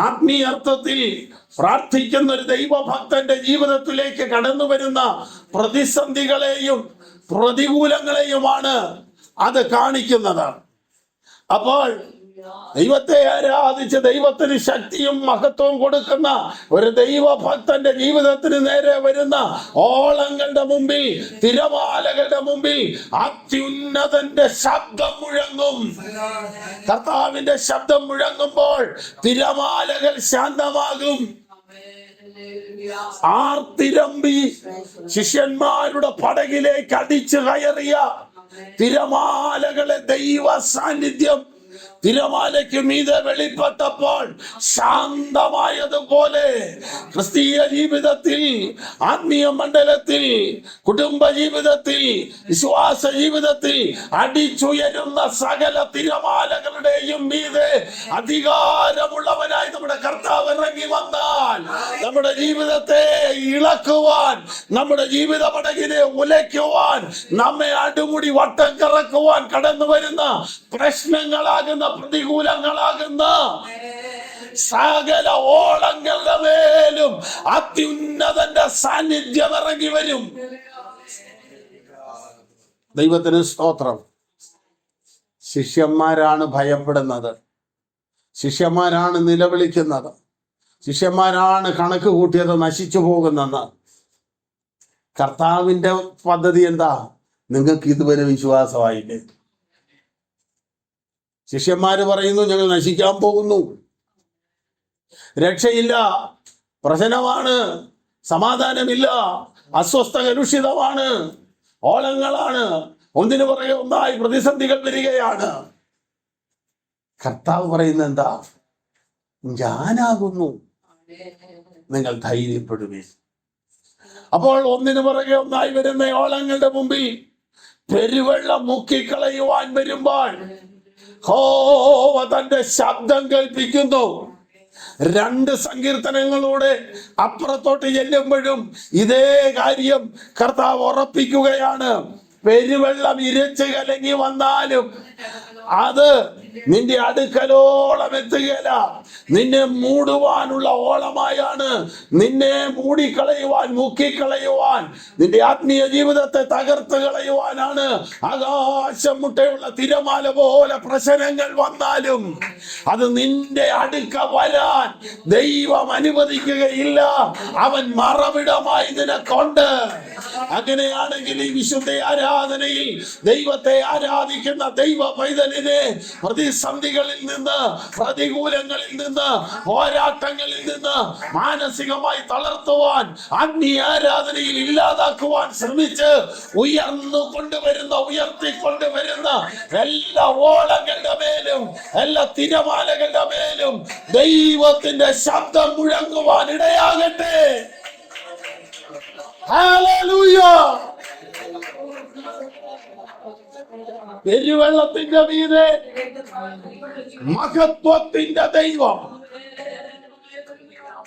ആത്മീയ അർത്ഥത്തിൽ പ്രാർത്ഥിക്കുന്ന ഒരു ദൈവഭക്തന്റെ ജീവിതത്തിലേക്ക് കടന്നു വരുന്ന പ്രതിസന്ധികളെയും പ്രതികൂലങ്ങളെയുമാണ് അത് കാണിക്കുന്നത്. അപ്പോൾ ദൈവത്തെ ആരാധിച്ച് ദൈവത്തിന് ശക്തിയും മഹത്വവും കൊടുക്കുന്ന ഒരു ദൈവഭക്തന്റെ ജീവിതത്തിന് നേരെ വരുന്ന ഓളങ്ങളുടെ മുമ്പിൽ, തിരമാലകളുടെ മുമ്പിൽ അത്യുന്നതന്റെ ശബ്ദം മുഴങ്ങും. കർത്താവിന്റെ ശബ്ദം മുഴങ്ങുമ്പോൾ തിരമാലകൾ ശാന്തമാകും. ആർത്തിരമ്പി ശിഷ്യന്മാരുടെ പടകിലേക്ക് അടിച്ചു കയറിയ തിരമാലകളെ ദൈവ സാന്നിധ്യം തിരമാലയ്ക്ക് മീതെ വെളിപ്പെട്ടപ്പോൾ ശാന്തമായതുപോലെ ക്രിസ്തീയ ജീവിതത്തിൽ, ആത്മീയ മണ്ഡലത്തിൽ, കുടുംബ ജീവിതത്തിൽ, വിശ്വാസ ജീവിതത്തിൽ അടിച്ചുയരുന്ന സകല തിരമാലകളുടെയും മീതെ അധികാരമുള്ളവനായി നമ്മുടെ കർത്താവ് ഇറങ്ങി വന്നാൽ നമ്മുടെ ജീവിതത്തെ ഇളക്കുവാൻ, നമ്മുടെ ജീവിത പടകിനെ ഉലയ്ക്കുവാൻ, നമ്മെ അടിമുടി വട്ടം കറക്കുവാൻ കടന്നു വരുന്ന പ്രശ്നങ്ങളാകുന്ന, പ്രതികൂലങ്ങളാകുന്ന സകല ഓളങ്ങളുടെ മേലും അത്യുന്നതന്റെ സാന്നിധ്യം ഇറങ്ങി വരും. ദൈവത്തിന് സ്തോത്രം. ശിഷ്യന്മാരാണ് ഭയപ്പെടുന്നത്, ശിഷ്യന്മാരാണ് നിലവിളിക്കുന്നത്, ശിഷ്യന്മാരാണ് കണക്ക് കൂട്ടിയത് നശിച്ചു പോകുന്നെന്ന്. കർത്താവിന്റെ പദ്ധതി എന്താ? നിങ്ങൾക്ക് ഇതുവരെ വിശ്വാസമായില്ലേ? ശിഷ്യന്മാര് പറയുന്നു, ഞങ്ങൾ നശിക്കാൻ പോകുന്നു, രക്ഷയില്ല, പ്രശ്നമാണ്, സമാധാനമില്ല, അസ്വസ്ഥ കലുഷിതമാണ്, ഓളങ്ങളാണ്, ഒന്നിനു പുറകെ ഒന്നായി പ്രതിസന്ധികൾ വരികയാണ്. കർത്താവ് പറയുന്നത് എന്താ? ഞാനാകുന്നു, നിങ്ങൾ ധൈര്യപ്പെടുവേ. അപ്പോൾ ഒന്നിനു പുറകെ ഒന്നായി വരുന്ന ഓളങ്ങളുടെ മുമ്പിൽ പെരുവെള്ളം മുക്കിക്കളയുവാൻ വരുമ്പോൾ യഹോവ തന്റെ ശബ്ദം കേൾപ്പിക്കുന്നു. 2 സങ്കീർത്തനങ്ങളൂടെ അപ്പുറത്തോട്ട് ചെല്ലുമ്പോഴും ഇതേ കാര്യം കർത്താവ് ഉറപ്പിക്കുകയാണ്. പെരുവെള്ളം ഇരച്ച് കലങ്ങി വന്നാലും അത് നിന്റെ അടുക്കലോളം എത്തുകയില്ല. നിന്നെ മൂടുവാനുള്ള ഓളമായാണ്, നിന്നെ മൂടിക്കളയുവാൻ, മുക്കിക്കളയുവാൻ, നിന്റെ ആത്മീയ ജീവിതത്തെ തകർത്ത് കളയുവാനാണ്. ആകാശം മുട്ടയുള്ള തിരമാല പോലെ പ്രശ്നങ്ങൾ വന്നാലും അത് നിന്റെ അടുക്ക വരാൻ ദൈവം അനുവദിക്കുകയില്ല. അവൻ മറവിടമായി നിനക്കൊണ്ട്. അങ്ങനെയാണെങ്കിൽ ഈ വിശുദ്ധ ആരാധനയിൽ ദൈവത്തെ ആരാധിക്കുന്ന ദൈവ പൈതലിനെ പ്രതിസന്ധികളിൽ നിന്ന്, പ്രതികൂലങ്ങളിൽ നിന്ന്, പോരാട്ടങ്ങളിൽ നിന്ന് മാനസികമായി തളർത്തുവാൻ, ആത്മീയ ആരാധനയിൽ ഇല്ലാതാക്കുവാൻ ശ്രമിച്ച് ഉയർത്തിക്കൊണ്ടുവരുന്ന എല്ലാ ഓളങ്ങളുടെ മേലും, എല്ലാ തിരമാലകളുടെ മേലും ദൈവത്തിന്റെ ശബ്ദം മുഴങ്ങുവാൻ ഇടയാകട്ടെ. ഹല്ലേലൂയ. പെരുവെള്ളത്തിന്റെ മീതെ മഹത്വത്തിന്റെ ദൈവം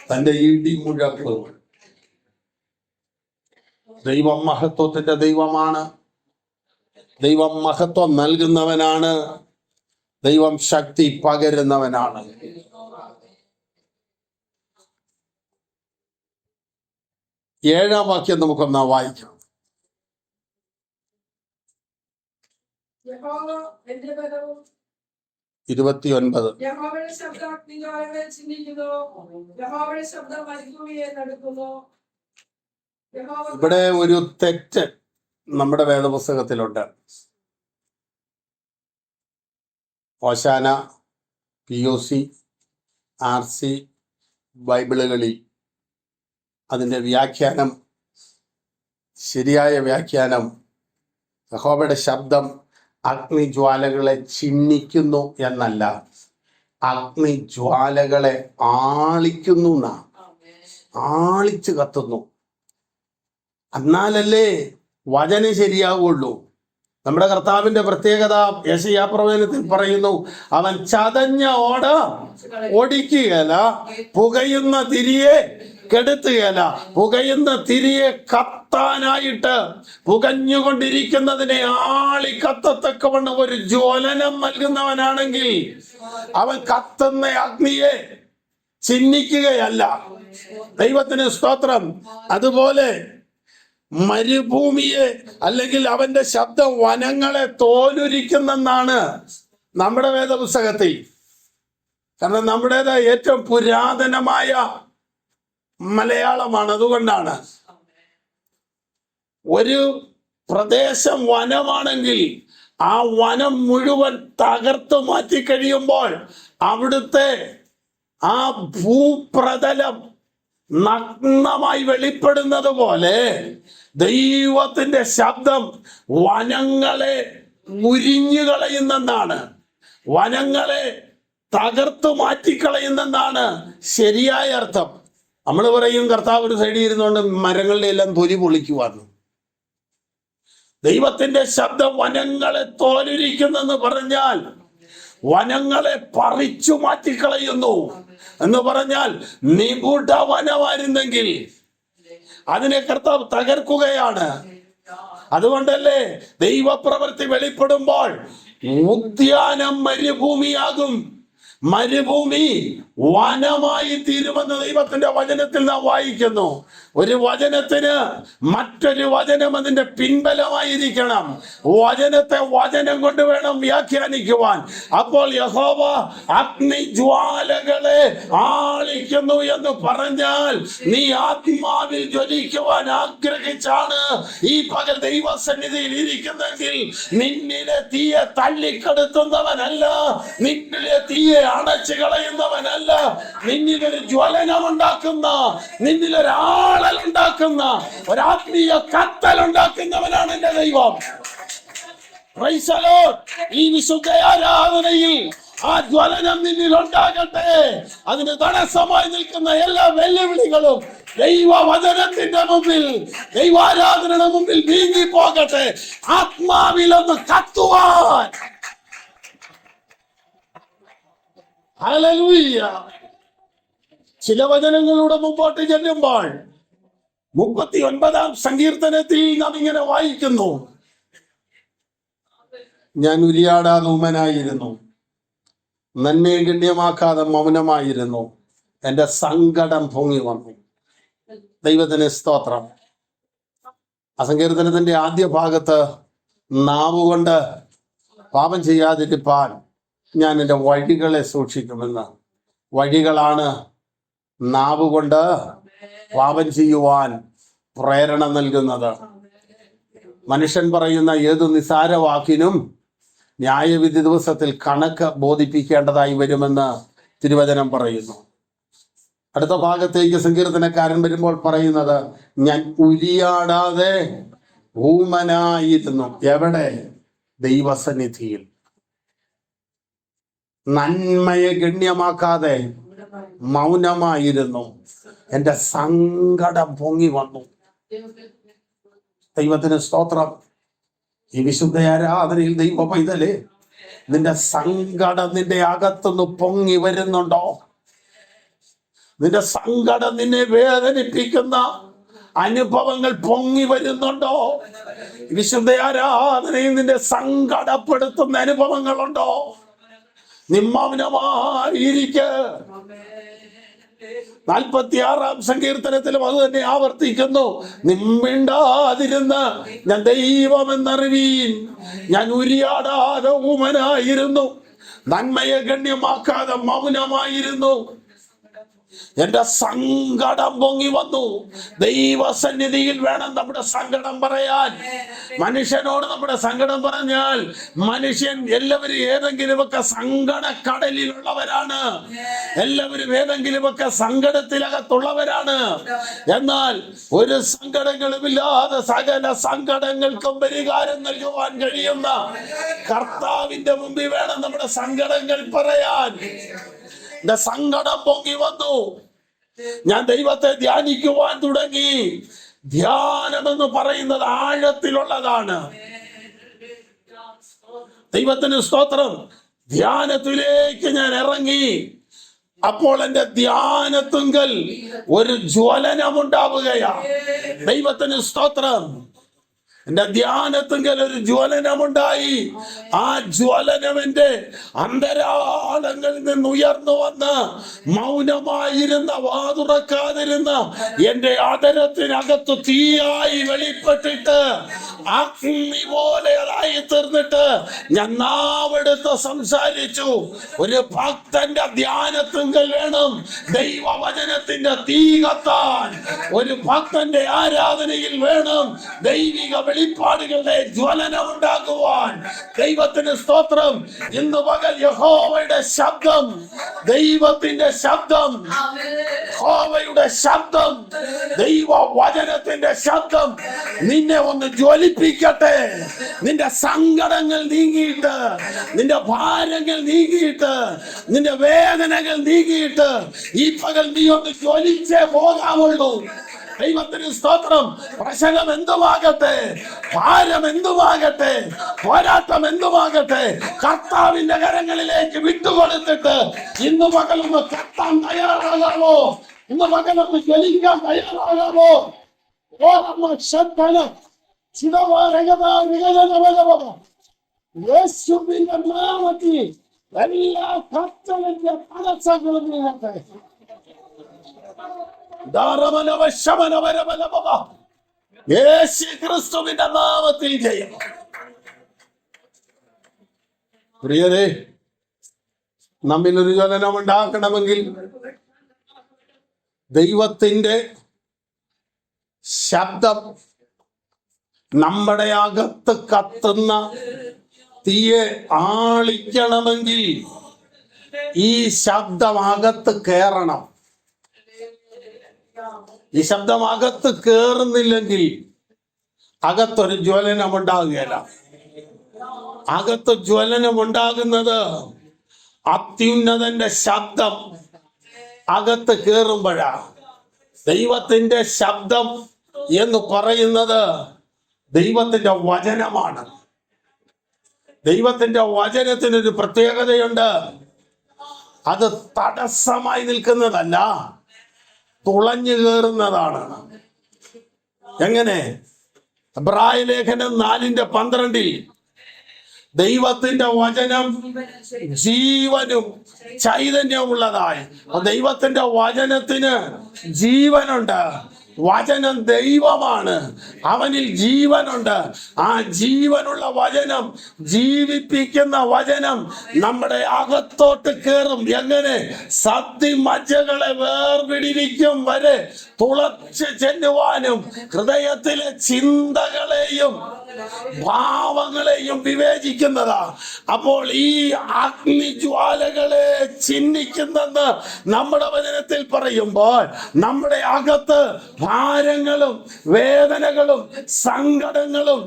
തന്റെ ഇടിമുഴക്ക്. ദൈവം മഹത്വത്തിന്റെ ദൈവമാണ്. ദൈവം മഹത്വം നൽകുന്നവനാണ്. ദൈവം ശക്തി പകരുന്നവനാണ്. ഏഴാം വാക്യം നമുക്കൊന്നാ വായിക്കാം. യഹോവ എന്റെ ബലവും 29. യഹോവയുടെ ശബ്ദം അഗ്നിജ്വാലകളെ ചിന്തിക്കുന്നു. യഹോവയുടെ ശബ്ദം മരുഭൂമിയെ നടുക്കുന്നു. ഇവിടെ ഒരു തെറ്റ് നമ്മുടെ വേദപുസ്തകത്തിലുണ്ട്. ഓശാന, POC, RC ബൈബിളുകളിൽ അതിൻ്റെ വ്യാഖ്യാനം, ശരിയായ വ്യാഖ്യാനം, യഹോവയുടെ ശബ്ദം അഗ്നിജ്വാലകളെ ചിഹ്നിക്കുന്നു എന്നല്ല, അഗ്നിജ്വാലകളെ ആളിക്കുന്നു എന്നാ. ആളിച്ച് കത്തുന്നു. എന്നാലല്ലേ വചനം ശരിയാവുള്ളൂ. നമ്മുടെ കർത്താവിന്റെ പ്രത്യേകത യെശയ്യാപ്രവചനത്തിൽ പറയുന്നു, അവൻ ചതഞ്ഞ ഓട ഓടിക്കുകയല്ല, പുകയുന്ന തിരിയെ കെടുത്തുകയല്ല. പുകയുന്ന തിരിയെ കത്താനായിട്ട്, പുകഞ്ഞുകൊണ്ടിരിക്കുന്നതിനെ ആളി കത്തത്തക്കവണ്ണം ഒരു ജ്വലനം നൽകുന്നവനാണെങ്കിൽ അവൻ കത്തുന്ന അഗ്നിയെ ചിഹ്നിക്കുകയല്ല. ദൈവത്തിന് സ്തോത്രം. അതുപോലെ മരുഭൂമിയെ, അല്ലെങ്കിൽ അവന്റെ ശബ്ദം വനങ്ങളെ തോലുരിക്കുന്നെന്നാണ് നമ്മുടെ വേദപുസ്തകത്തിൽ. കാരണം നമ്മുടേത് ഏറ്റവും പുരാതനമായ മലയാളമാണ്. അതുകൊണ്ടാണ് ഒരു പ്രദേശം വനമാണെങ്കിൽ ആ വനം മുഴുവൻ തകർത്തു മാറ്റി കഴിയുമ്പോൾ അവിടുത്തെ ആ ഭൂപ്രതലം നഗ്നമായി വെളിപ്പെടുന്നത് പോലെ ദൈവത്തിന്റെ ശബ്ദം വനങ്ങളെ ഉരിഞ്ഞു കളയുന്നെന്നാണ്, വനങ്ങളെ തകർത്തു മാറ്റിക്കളയുന്നെന്നാണ് ശരിയായ അർത്ഥം. നമ്മൾ പറയും കർത്താവ് ഒരു സൈഡിൽ ഇരുന്നുകൊണ്ട് മരങ്ങളുടെ എല്ലാം തൊലി പൊളിക്കുവാന്ന്. ദൈവത്തിന്റെ ശബ്ദം വനങ്ങളെ തോലുരിക്കുന്നെന്ന് പറഞ്ഞാൽ വനങ്ങളെ പറിച്ചു മാറ്റിക്കളയുന്നു എന്ന് പറഞ്ഞാൽ, നിഗൂഢ വനമായിരുന്നെങ്കിൽ അതിനെ കർത്താവ് തകർക്കുകയാണ്. അതുകൊണ്ടല്ലേ ദൈവപ്രവൃത്തി വെളിപ്പെടുമ്പോൾ ഉദ്യാനം മരുഭൂമിയാകും, മരുഭൂമി വനമായി തീരുമെന്ന് ദൈവത്തിന്റെ വചനത്തിൽ നാം വായിക്കുന്നു. ഒരു വചനത്തിന് മറ്റൊരു വചനം അതിന്റെ പിൻബലമായിരിക്കണം. വചനത്തെ വചനം കൊണ്ട് വേണം വ്യാഖ്യാനിക്കുവാൻ. അപ്പോൾ യഹോവ അഗ്നിജ്വാലകളെ ആളിക്കുന്നു എന്ന് പറഞ്ഞാൽ നീ ആത്മാവിൽ ജ്വലിക്കുവാൻ ആഗ്രഹിച്ചാണ് ഈ പകൽ ദൈവസന്നിധിയിൽ ഇരിക്കുന്നെങ്കിൽ നിന്നിലെ തീയെ തള്ളിക്കെടുത്തുന്നവനല്ല, നിന്നിലെ തീയെ അടച്ചു കളയുന്നവനല്ല, നിന്നിലൊരു ജ്വലനമുണ്ടാക്കുന്ന, നിന്നിലൊരാളലുണ്ടാക്കുന്ന, ഒരാത്മീയ കത്തലുണ്ടാക്കുന്നവനാണ് എന്റെ ദൈവം. Praise the Lord. ഈ വിശുദ്ധ ആരാധനയിൽ ആ ജ്വലനം നിന്നിൽ ഉണ്ടാകട്ടെ. അതിന് തടസ്സമായി നിൽക്കുന്ന എല്ലാ വെല്ലുവിളികളും ദൈവവചനത്തിന്റെ മുമ്പിൽ, ദൈവാരാധനയുടെ മുമ്പിൽ നീങ്ങി പോകട്ടെ. ആത്മാവിലൊന്ന് കത്തുവാൻ. ഹല്ലേലൂയ. ചില വചനങ്ങളുടെ മുമ്പോട്ട് ചെല്ലുമ്പോൾ 39-ാം സങ്കീർത്തനത്തിൽ നാം ഇങ്ങനെ വായിക്കുന്നു, ഞാൻ ഉരിയാടാതെ ഊമനായിരുന്നു, നന്മയെ ഗണ്യമാക്കാതെ മൗനമായിരുന്നു, എന്റെ സങ്കടം പൊങ്ങി വന്നു. ദൈവത്തിന് സ്തോത്രം. ആ സങ്കീർത്തനത്തിന്റെ ആദ്യ ഭാഗത്ത് നാവുകൊണ്ട് പാപം ചെയ്യാതിരിപ്പാൻ ഞാൻ എൻ്റെ വഴികളെ സൂക്ഷിക്കുമെന്ന്. വഴികളാണ് നാവുകൊണ്ട് പാപം ചെയ്യുവാൻ പ്രേരണ നൽകുന്നത്. മനുഷ്യൻ പറയുന്ന ഏതു നിസാര വാക്കിനും ന്യായവിധി ദിവസത്തിൽ കണക്ക് ബോധിപ്പിക്കേണ്ടതായി വരുമെന്ന് തിരുവചനം പറയുന്നു. അടുത്ത ഭാഗത്തേക്ക് സങ്കീർത്തനക്കാരൻ വരുമ്പോൾ പറയുന്നത്, ഞാൻ ഉരിയാടാതെ ഊമനായിരുന്നു. എവിടെ? ദൈവസന്നിധിയിൽ. നന്മയെ ഗണ്യമാക്കാതെ മൗനമായിരുന്നു, എന്റെ സങ്കടം പൊങ്ങി വന്നു. ദൈവത്തിന് സ്തോത്രം. ഈ വിശുദ്ധ ആരാധനയിൽ ദൈവ പൈതലേ, നിന്റെ സങ്കടം നിന്റെ അകത്തുനിന്ന് പൊങ്ങി വരുന്നുണ്ടോ? നിന്റെ സങ്കടം നിന്നെ വേദനിപ്പിക്കുന്ന അനുഭവങ്ങൾ പൊങ്ങി വരുന്നുണ്ടോ? വിശുദ്ധ ആരാധനയിൽ നിന്റെ സങ്കടപ്പെടുത്തുന്ന അനുഭവങ്ങളുണ്ടോ? നിമ്മൗനമായിരിക്കെ. 46-ാം സങ്കീർത്തനത്തിലും അത് തന്നെ ആവർത്തിക്കുന്നു, നിമ്മിണ്ടാതിരുന്ന് ഞാൻ ദൈവമെന്നറിവീൻ, ഞാൻ ഉരിയാടാതെ ഊമനായിരുന്നു, നന്മയെ ഗണ്യമാക്കാതെ മൗനമായിരുന്നു, എന്റെ സങ്കടം പൊങ്ങി വന്നു. ദൈവസന്നിധിയിൽ വേണം നമ്മുടെ സങ്കടം പറയാൻ. മനുഷ്യനോട് നമ്മുടെ സങ്കടം പറഞ്ഞാൽ മനുഷ്യൻ, എല്ലാവരും ഏതെങ്കിലുമൊക്കെ സങ്കടക്കടലിലുള്ളവരാണ്, എല്ലാവരും ഏതെങ്കിലുമൊക്കെ സങ്കടത്തിലകത്തുള്ളവരാണ്. എന്നാൽ ഒരു സങ്കടങ്ങളുമില്ലാതെ സകല സങ്കടങ്ങൾക്കും പരിഹാരം നൽകുവാൻ കഴിയുന്ന കർത്താവിന്റെ മുമ്പിൽ വേണം നമ്മുടെ സങ്കടങ്ങൾ പറയാൻ. എന്റെ സങ്കടം പൊങ്ങി വന്നു, ഞാൻ ദൈവത്തെ ധ്യാനിക്കുവാൻ തുടങ്ങി. ധ്യാനമെന്ന് പറയുന്നത് ആഴത്തിലുള്ളതാണ്. ദൈവത്തിന് സ്തോത്രം. ധ്യാനത്തിലേക്ക് ഞാൻ ഇറങ്ങി. അപ്പോൾ എന്റെ ധ്യാനത്തുങ്കൽ ഒരു ജ്വലനമുണ്ടാവുകയാ. ദൈവത്തിന് സ്തോത്രം. എന്റെ ധ്യാനത്തുങ്കൽ ഒരു ജ്വലനമുണ്ടായി. ആ ജ്വലനം എന്റെ അന്തരാളങ്ങളിൽ നിന്ന് ഉയർന്നു വന്ന് മൗനമായിരുന്ന, വാതുറക്കാതിരുന്ന എന്റെ അതരത്തിനകത്ത് തീയായി വെളിപ്പെട്ടിട്ട് അഗ്നി പോലെ അതായി തീർന്നിട്ട് ഞാൻ നാവെടുത്ത് സംസാരിച്ചു. ഒരു ഭക്തന്റെ ധ്യാനത്തുങ്കൽ വേണം ദൈവവചനത്തിന്റെ തീ കത്താൻ. ഒരു ഭക്തന്റെ ആരാധനയിൽ വേണം ദൈവിക വെളിപ്പാടുകളുടെ ജ്വലനം ഉണ്ടാക്കുവാൻ. ദൈവത്തിന് സ്തോത്രം. ഇന്ന് പകൽ യഹോവയുടെ ശബ്ദം, ദൈവത്തിന്റെ ശബ്ദം, യഹോവയുടെ ശബ്ദം, ദൈവ വചനത്തിന്റെ ശബ്ദം നിന്നെ ഒന്ന് ജ്വലിപ്പിക്കട്ടെ. നിന്റെ സങ്കടങ്ങൾ നീങ്ങിയിട്ട്, നിന്റെ ഭാരങ്ങൾ നീങ്ങിയിട്ട്, നിന്റെ വേദനകൾ നീങ്ങിയിട്ട് ഈ പകൽ നീ ഒന്ന് ജ്വലിച്ചേ പോകാമുള്ളൂ. ദൈവത്തിന് സ്തോത്രം. പ്രശ്നം എന്തുമാകട്ടെ, ഭാരം എന്തുമാകട്ടെ, പോരാട്ടം എന്തുമാകട്ടെ, കർത്താവിന്റെ കരങ്ങളിലേക്ക് വിട്ടുകൊടുത്തിട്ട് ഇന്ന് പകലൊന്ന് കത്താൻ തയ്യാറാകാമോ? ഇന്ന് പകലൊന്ന് ജ്വലിക്കാൻ തയ്യാറാകാമോ? യേശുവിന്റെ നാമത്തിൽ എല്ലാ കത്തലിന്റെ തടസ്സങ്ങളും നീങ്ങട്ടെ. യേശു ക്രിസ്തുവിന്റെ നാമത്തിൽ ജയം. പ്രിയരെ, നമ്മിൽ ഒരു ജ്വലനം ഉണ്ടാക്കണമെങ്കിൽ ദൈവത്തിന്റെ ശബ്ദം നമ്മുടെ അകത്ത് കത്തുന്ന തീയെ ആളിക്കണമെങ്കിൽ ഈ ശബ്ദം അകത്ത് കയറണം. ഈ ശബ്ദം അകത്ത് കയറുന്നില്ലെങ്കിൽ അകത്തൊരു ജ്വലനം ഉണ്ടാകുകയില്ല. അകത്ത് ജ്വലനം ഉണ്ടാകുന്നത് അത്യുന്നതന്റെ ശബ്ദം അകത്ത് കയറുമ്പോഴാ. ദൈവത്തിന്റെ ശബ്ദം എന്ന് പറയുന്നത് ദൈവത്തിന്റെ വചനമാണ്. ദൈവത്തിന്റെ വചനത്തിനൊരു പ്രത്യേകതയുണ്ട്. അത് തടസ്സമായി നിൽക്കുന്നതല്ല, തുളഞ്ഞു കയറുന്നതാണ്. എങ്ങനെ? എബ്രായ ലേഖനം 4:12 ദൈവത്തിന്റെ വചനം ജീവനും ചൈതന്യമുള്ളതായി. ദൈവത്തിന്റെ വചനത്തിന് ജീവനുണ്ട്. വചനം ദൈവമാണ്, അവനിൽ ജീവനുണ്ട്. ആ ജീവനുള്ള വചനം, ജീവിപ്പിക്കുന്ന വചനം നമ്മുടെ അകത്തോട്ട് കയറും. എങ്ങനെ? സദ്യമജ്ജകളെ വേർപിടിക്കും വരെ തുളച്ച് ചെല്ലുവാനും ഹൃദയത്തിലെ ചിന്തകളെയും ഭാവങ്ങളെയും വിവേചിക്കുന്നതാ. അപ്പോൾ ഈ അഗ്നിജ്വാലകളെ ചിഹ്നിക്കുന്നെന്ന് നമ്മുടെ വചനത്തിൽ പറയുമ്പോൾ നമ്മുടെ അകത്ത് ഭാരങ്ങളും വേദനകളും സങ്കടങ്ങളും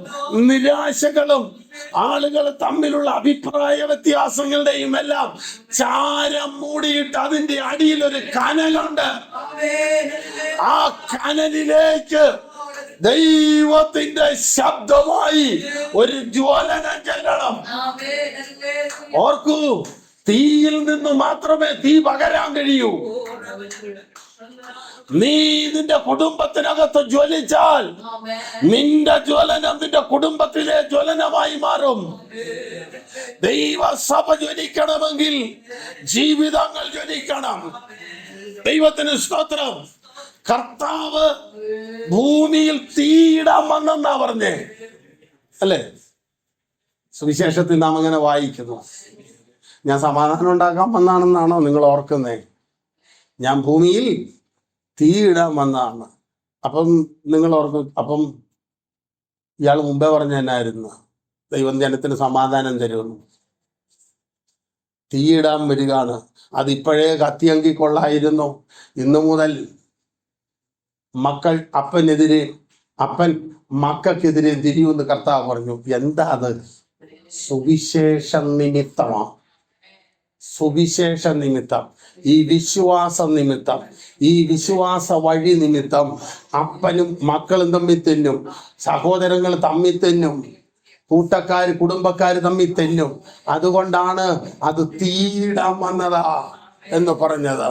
നിരാശകളും ആളുകൾ തമ്മിലുള്ള അഭിപ്രായ വ്യത്യാസങ്ങളുടെയും എല്ലാം ചാരം മൂടിയിട്ട് അതിന്റെ അടിയിൽ ഒരു കനലുണ്ട്. ആ കനലിലേക്ക് ദൈവത്തിന്റെ ശബ്ദമായി ഒരു ജ്വലനം ചെല്ലണം. ഓർക്കൂ, തീയിൽ നിന്ന് മാത്രമേ തീ പകരാൻ കഴിയൂ. നീ നിന്റെ കുടുംബത്തിനകത്ത് ജ്വലിച്ചാൽ നിന്റെ ജ്വലനം നിന്റെ കുടുംബത്തിലെ ജ്വലനമായി മാറും. ദൈവസഭ ജ്വലിക്കണമെങ്കിൽ ജീവിതങ്ങൾ ജ്വലിക്കണം. ദൈവത്തിന് സ്തോത്രം. കർത്താവ് ഭൂമിയിൽ തീയിടാൻ വന്നെന്നാ പറഞ്ഞേ, അല്ലേ? സുവിശേഷത്തിൽ നാം അങ്ങനെ വായിക്കുന്നു. ഞാൻ സമാധാനം ഉണ്ടാക്കാൻ വന്നാണെന്നാണോ നിങ്ങൾ ഓർക്കുന്നേ? ഞാൻ ഭൂമിയിൽ തീയിടാൻ വന്നതാണ്. അപ്പം നിങ്ങൾ ഓർക്കും, അപ്പം ഇയാൾ മുമ്പേ പറഞ്ഞ എന്നായിരുന്നു? ദൈവം ജനത്തിന് സമാധാനം തരുമെന്ന്. തീയിടാൻ വരികയാണ്. അതിപ്പോഴേ കത്തിയെങ്കിൽ കൊള്ളായിരുന്നു. ഇന്നു മുതൽ മക്കൾ അപ്പനെതിരെ, അപ്പൻ മക്കൾക്കെതിരെ തിരിയുമെന്ന് കർത്താവ് പറഞ്ഞു. എന്താ അത്? സുവിശേഷ നിമിത്തമാണ്. സുവിശേഷ നിമിത്തം, ഈ വിശ്വാസ നിമിത്തം, ഈ വിശ്വാസ വഴി നിമിത്തം അപ്പനും മക്കളും തമ്മിൽ തെന്നും, സഹോദരങ്ങൾ തമ്മിൽ തെന്നും, കൂട്ടക്കാര് കുടുംബക്കാര് തമ്മിൽ തെന്നും. അതുകൊണ്ടാണ് അത് തീയിടാൻ വന്നതാ എന്ന് പറഞ്ഞത്.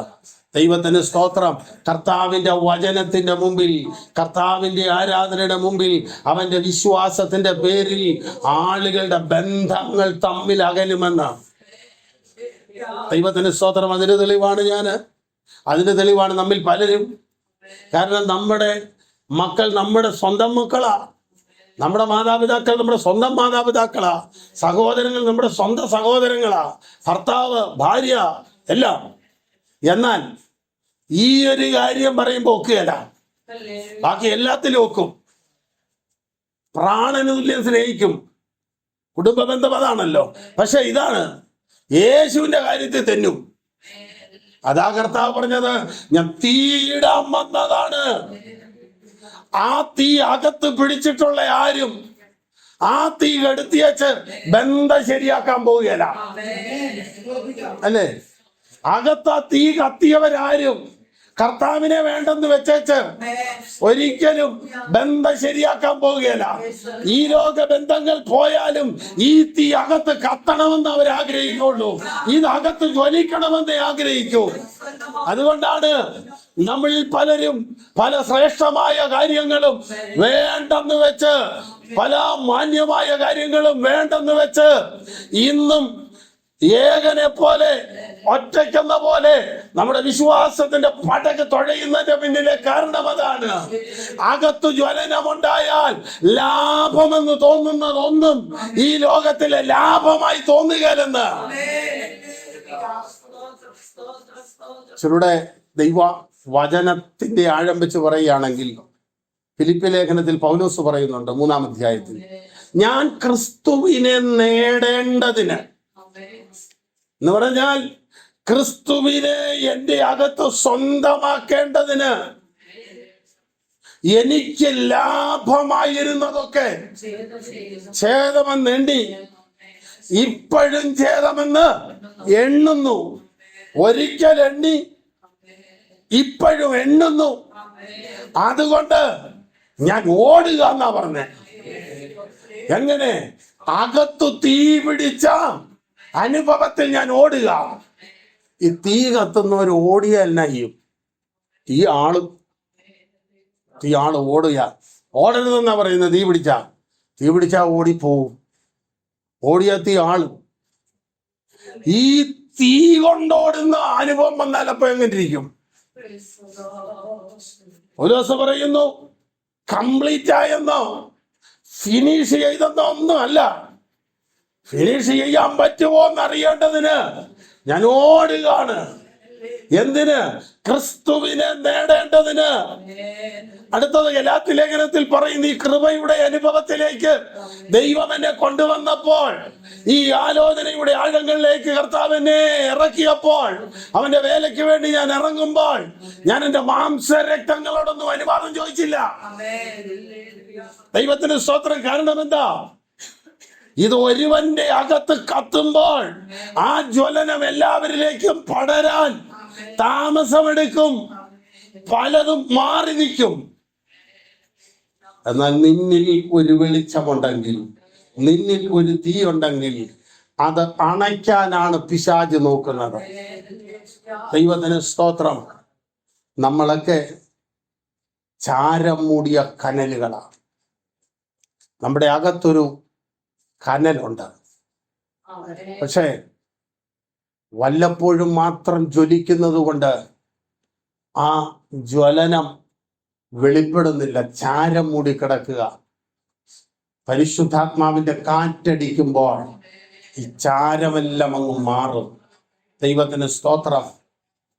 ദൈവത്തിന് സ്തോത്രം. കർത്താവിന്റെ വചനത്തിന്റെ മുമ്പിൽ, കർത്താവിന്റെ ആരാധനയുടെ മുമ്പിൽ, അവന്റെ വിശ്വാസത്തിന്റെ പേരിൽ ആളുകളുടെ ബന്ധങ്ങൾ തമ്മിൽ അകലുമെന്ന്. ദൈവത്തിന് സ്തോത്രം. അതിന് തെളിവാണ് നമ്മിൽ പലരും. കാരണം നമ്മുടെ മക്കൾ നമ്മുടെ സ്വന്തം മക്കളാ. നമ്മുടെ മാതാപിതാക്കൾ നമ്മുടെ സ്വന്തം മാതാപിതാക്കളാ. സഹോദരങ്ങൾ നമ്മുടെ സ്വന്തം സഹോദരങ്ങളാ. ഭർത്താവ്, ഭാര്യ, എല്ലാം. എന്നാൽ ഈ ഒരു കാര്യം പറയുമ്പോൾ ഒക്കുകയല്ല, ബാക്കി എല്ലാത്തിലും ഒക്കും. പ്രാണനുല്യം സ്നേഹിക്കും. കുടുംബ ബന്ധം അതാണല്ലോ. പക്ഷെ ഇതാണ്, യേശുവിന്റെ കാര്യത്തിൽ തെന്നും. അതാ കർത്താവ് പറഞ്ഞത്, ഞാൻ തീയിടാൻ വന്നതാണ്. ആ തീ അകത്ത് പിടിച്ചിട്ടുള്ള ആരും ആ തീ കെടുത്തിയച്ച് ബന്ധം ശരിയാക്കാൻ പോവുകയല്ല, അല്ലേ? അകത്ത് ആ തീ കത്തിയവരാരും കർത്താവിനെ വേണ്ടെന്ന് വെച്ചേച്ച് ഒരിക്കലും ബന്ധം ശരിയാക്കാൻ പോവുകയല്ല. ഈ ലോക ബന്ധങ്ങൾ പോയാലും ഈ തീ അകത്ത് കത്തണമെന്ന് അവർ ആഗ്രഹിക്കുള്ളൂ. ഇത് അകത്ത് ജ്വലിക്കണമെന്ന് ആഗ്രഹിക്കൂ. അതുകൊണ്ടാണ് നമ്മളിൽ പലരും പല ശ്രേഷ്ഠമായ കാര്യങ്ങളും വേണ്ടെന്ന് വെച്ച്, പല മാന്യമായ കാര്യങ്ങളും വേണ്ടെന്ന് വെച്ച് ഇന്നും ഏകനെ പോലെ ഒറ്റയ്ക്കെന്ന പോലെ നമ്മുടെ വിശ്വാസത്തിന്റെ പടക്ക് തുഴയുന്നതിന്റെ പിന്നിലെ കാരണം അതാണ്. അകത്തു ജ്വലനമുണ്ടായാൽ ലാഭമെന്ന് തോന്നുന്നതൊന്നും ഈ ലോകത്തിലെ ലാഭമായി തോന്നുകയില്ലെന്ന്. ചിലരുടെ ദൈവ വചനത്തിന്റെ ആഴം വെച്ച് പറയുകയാണെങ്കിൽ ഫിലിപ്പി ലേഖനത്തിൽ പൗലോസ് പറയുന്നുണ്ട് 3-ാം അധ്യായത്തിൽ, ഞാൻ ക്രിസ്തുവിനെ നേടേണ്ടതിന് എന്ന് പറഞ്ഞാൽ ക്രിസ്തുവിനെ എന്റെ അകത്ത് സ്വന്തമാക്കേണ്ടതിന് എനിക്ക് ലാഭമായിരുന്നതൊക്കെ ഛേദമെന്ന് എണ്ണി ഇപ്പോഴും ഛേദമെന്ന് എണ്ണുന്നു. ഒരിക്കൽ എണ്ണി ഇപ്പോഴും എണ്ണുന്നു. അതുകൊണ്ട് ഞാൻ ഓടുക എന്നാ പറഞ്ഞേ. എങ്ങനെ? അകത്തു തീ പിടിച്ച അനുഭവത്തിൽ ഞാൻ ഓടുക. ഈ തീ കത്തുന്നവർ ഓടിയ എന്നാ ചെയ്യും? ഈ ആള് ഓടുക. ഓടരുതെന്നാ പറയുന്നത്. തീ പിടിച്ചാ ഓടിപ്പോവും. ഓടിയ തീ ആള്. ഈ തീ കൊണ്ടോടുന്ന അനുഭവം വന്നാൽ അപ്പൊ എങ്ങനെ ഇരിക്കും? ഒരു ദിവസം പറയുന്നു കംപ്ലീറ്റ് ആയെന്നോ ഫിനിഷ് ചെയ്തെന്നോ ഒന്നും അല്ല. ഫിനിഷ് ചെയ്യാൻ പറ്റുമോ എന്നറിയേണ്ടതിന് ഞാൻ ഓടുകയാണ്. എന്തിന്? ക്രിസ്തുവിനെ നേടേണ്ടതിന്. അടുത്തത് ഗലാത്യ ലേഖനത്തിൽ പറയുന്ന ഈ കൃപയുടെ അനുഭവത്തിലേക്ക് ദൈവം എന്നെ കൊണ്ടുവന്നപ്പോൾ, ഈ ആലോചനയുടെ ആഴങ്ങളിലേക്ക് കർത്താവ് എന്നെ ഇറക്കിയപ്പോൾ, അവന്റെ വേലയ്ക്ക് വേണ്ടി ഞാൻ ഇറങ്ങുമ്പോൾ ഞാൻ എന്റെ മാംസരക്തങ്ങളോടൊന്നും അനുവാദം ചോദിച്ചില്ല. ദൈവത്തിന് സ്തോത്രം. കാരണം എന്താ? ഇത് ഒരുവന്റെ അകത്ത് കത്തുമ്പോൾ ആ ജ്വലനം എല്ലാവരിലേക്കും പടരാൻ താമസമെടുക്കും. പലതും മാറി നിൽക്കും. എന്നാൽ നിന്നിൽ ഒരു വെളിച്ചമുണ്ടെങ്കിൽ, നിന്നിൽ ഒരു തീ ഉണ്ടെങ്കിൽ അത് അണയ്ക്കാനാണ് പിശാച് നോക്കുന്നത്. ദൈവത്തിന് സ്തോത്രം. നമ്മളൊക്കെ ചാരം മൂടിയ കനലുകളാണ്. നമ്മുടെ അകത്തൊരു കനലുണ്ട്. പക്ഷേ വല്ലപ്പോഴും മാത്രം ജ്വലിക്കുന്നത് കൊണ്ട് ആ ജ്വലനം വെളിപ്പെടുന്നില്ല. ചാരം മൂടി കിടക്കുക. പരിശുദ്ധാത്മാവിന്റെ കാറ്റടിക്കുമ്പോൾ ഈ ചാരമെല്ലാം അങ്ങ് മാറും. ദൈവത്തിന് സ്തോത്രം.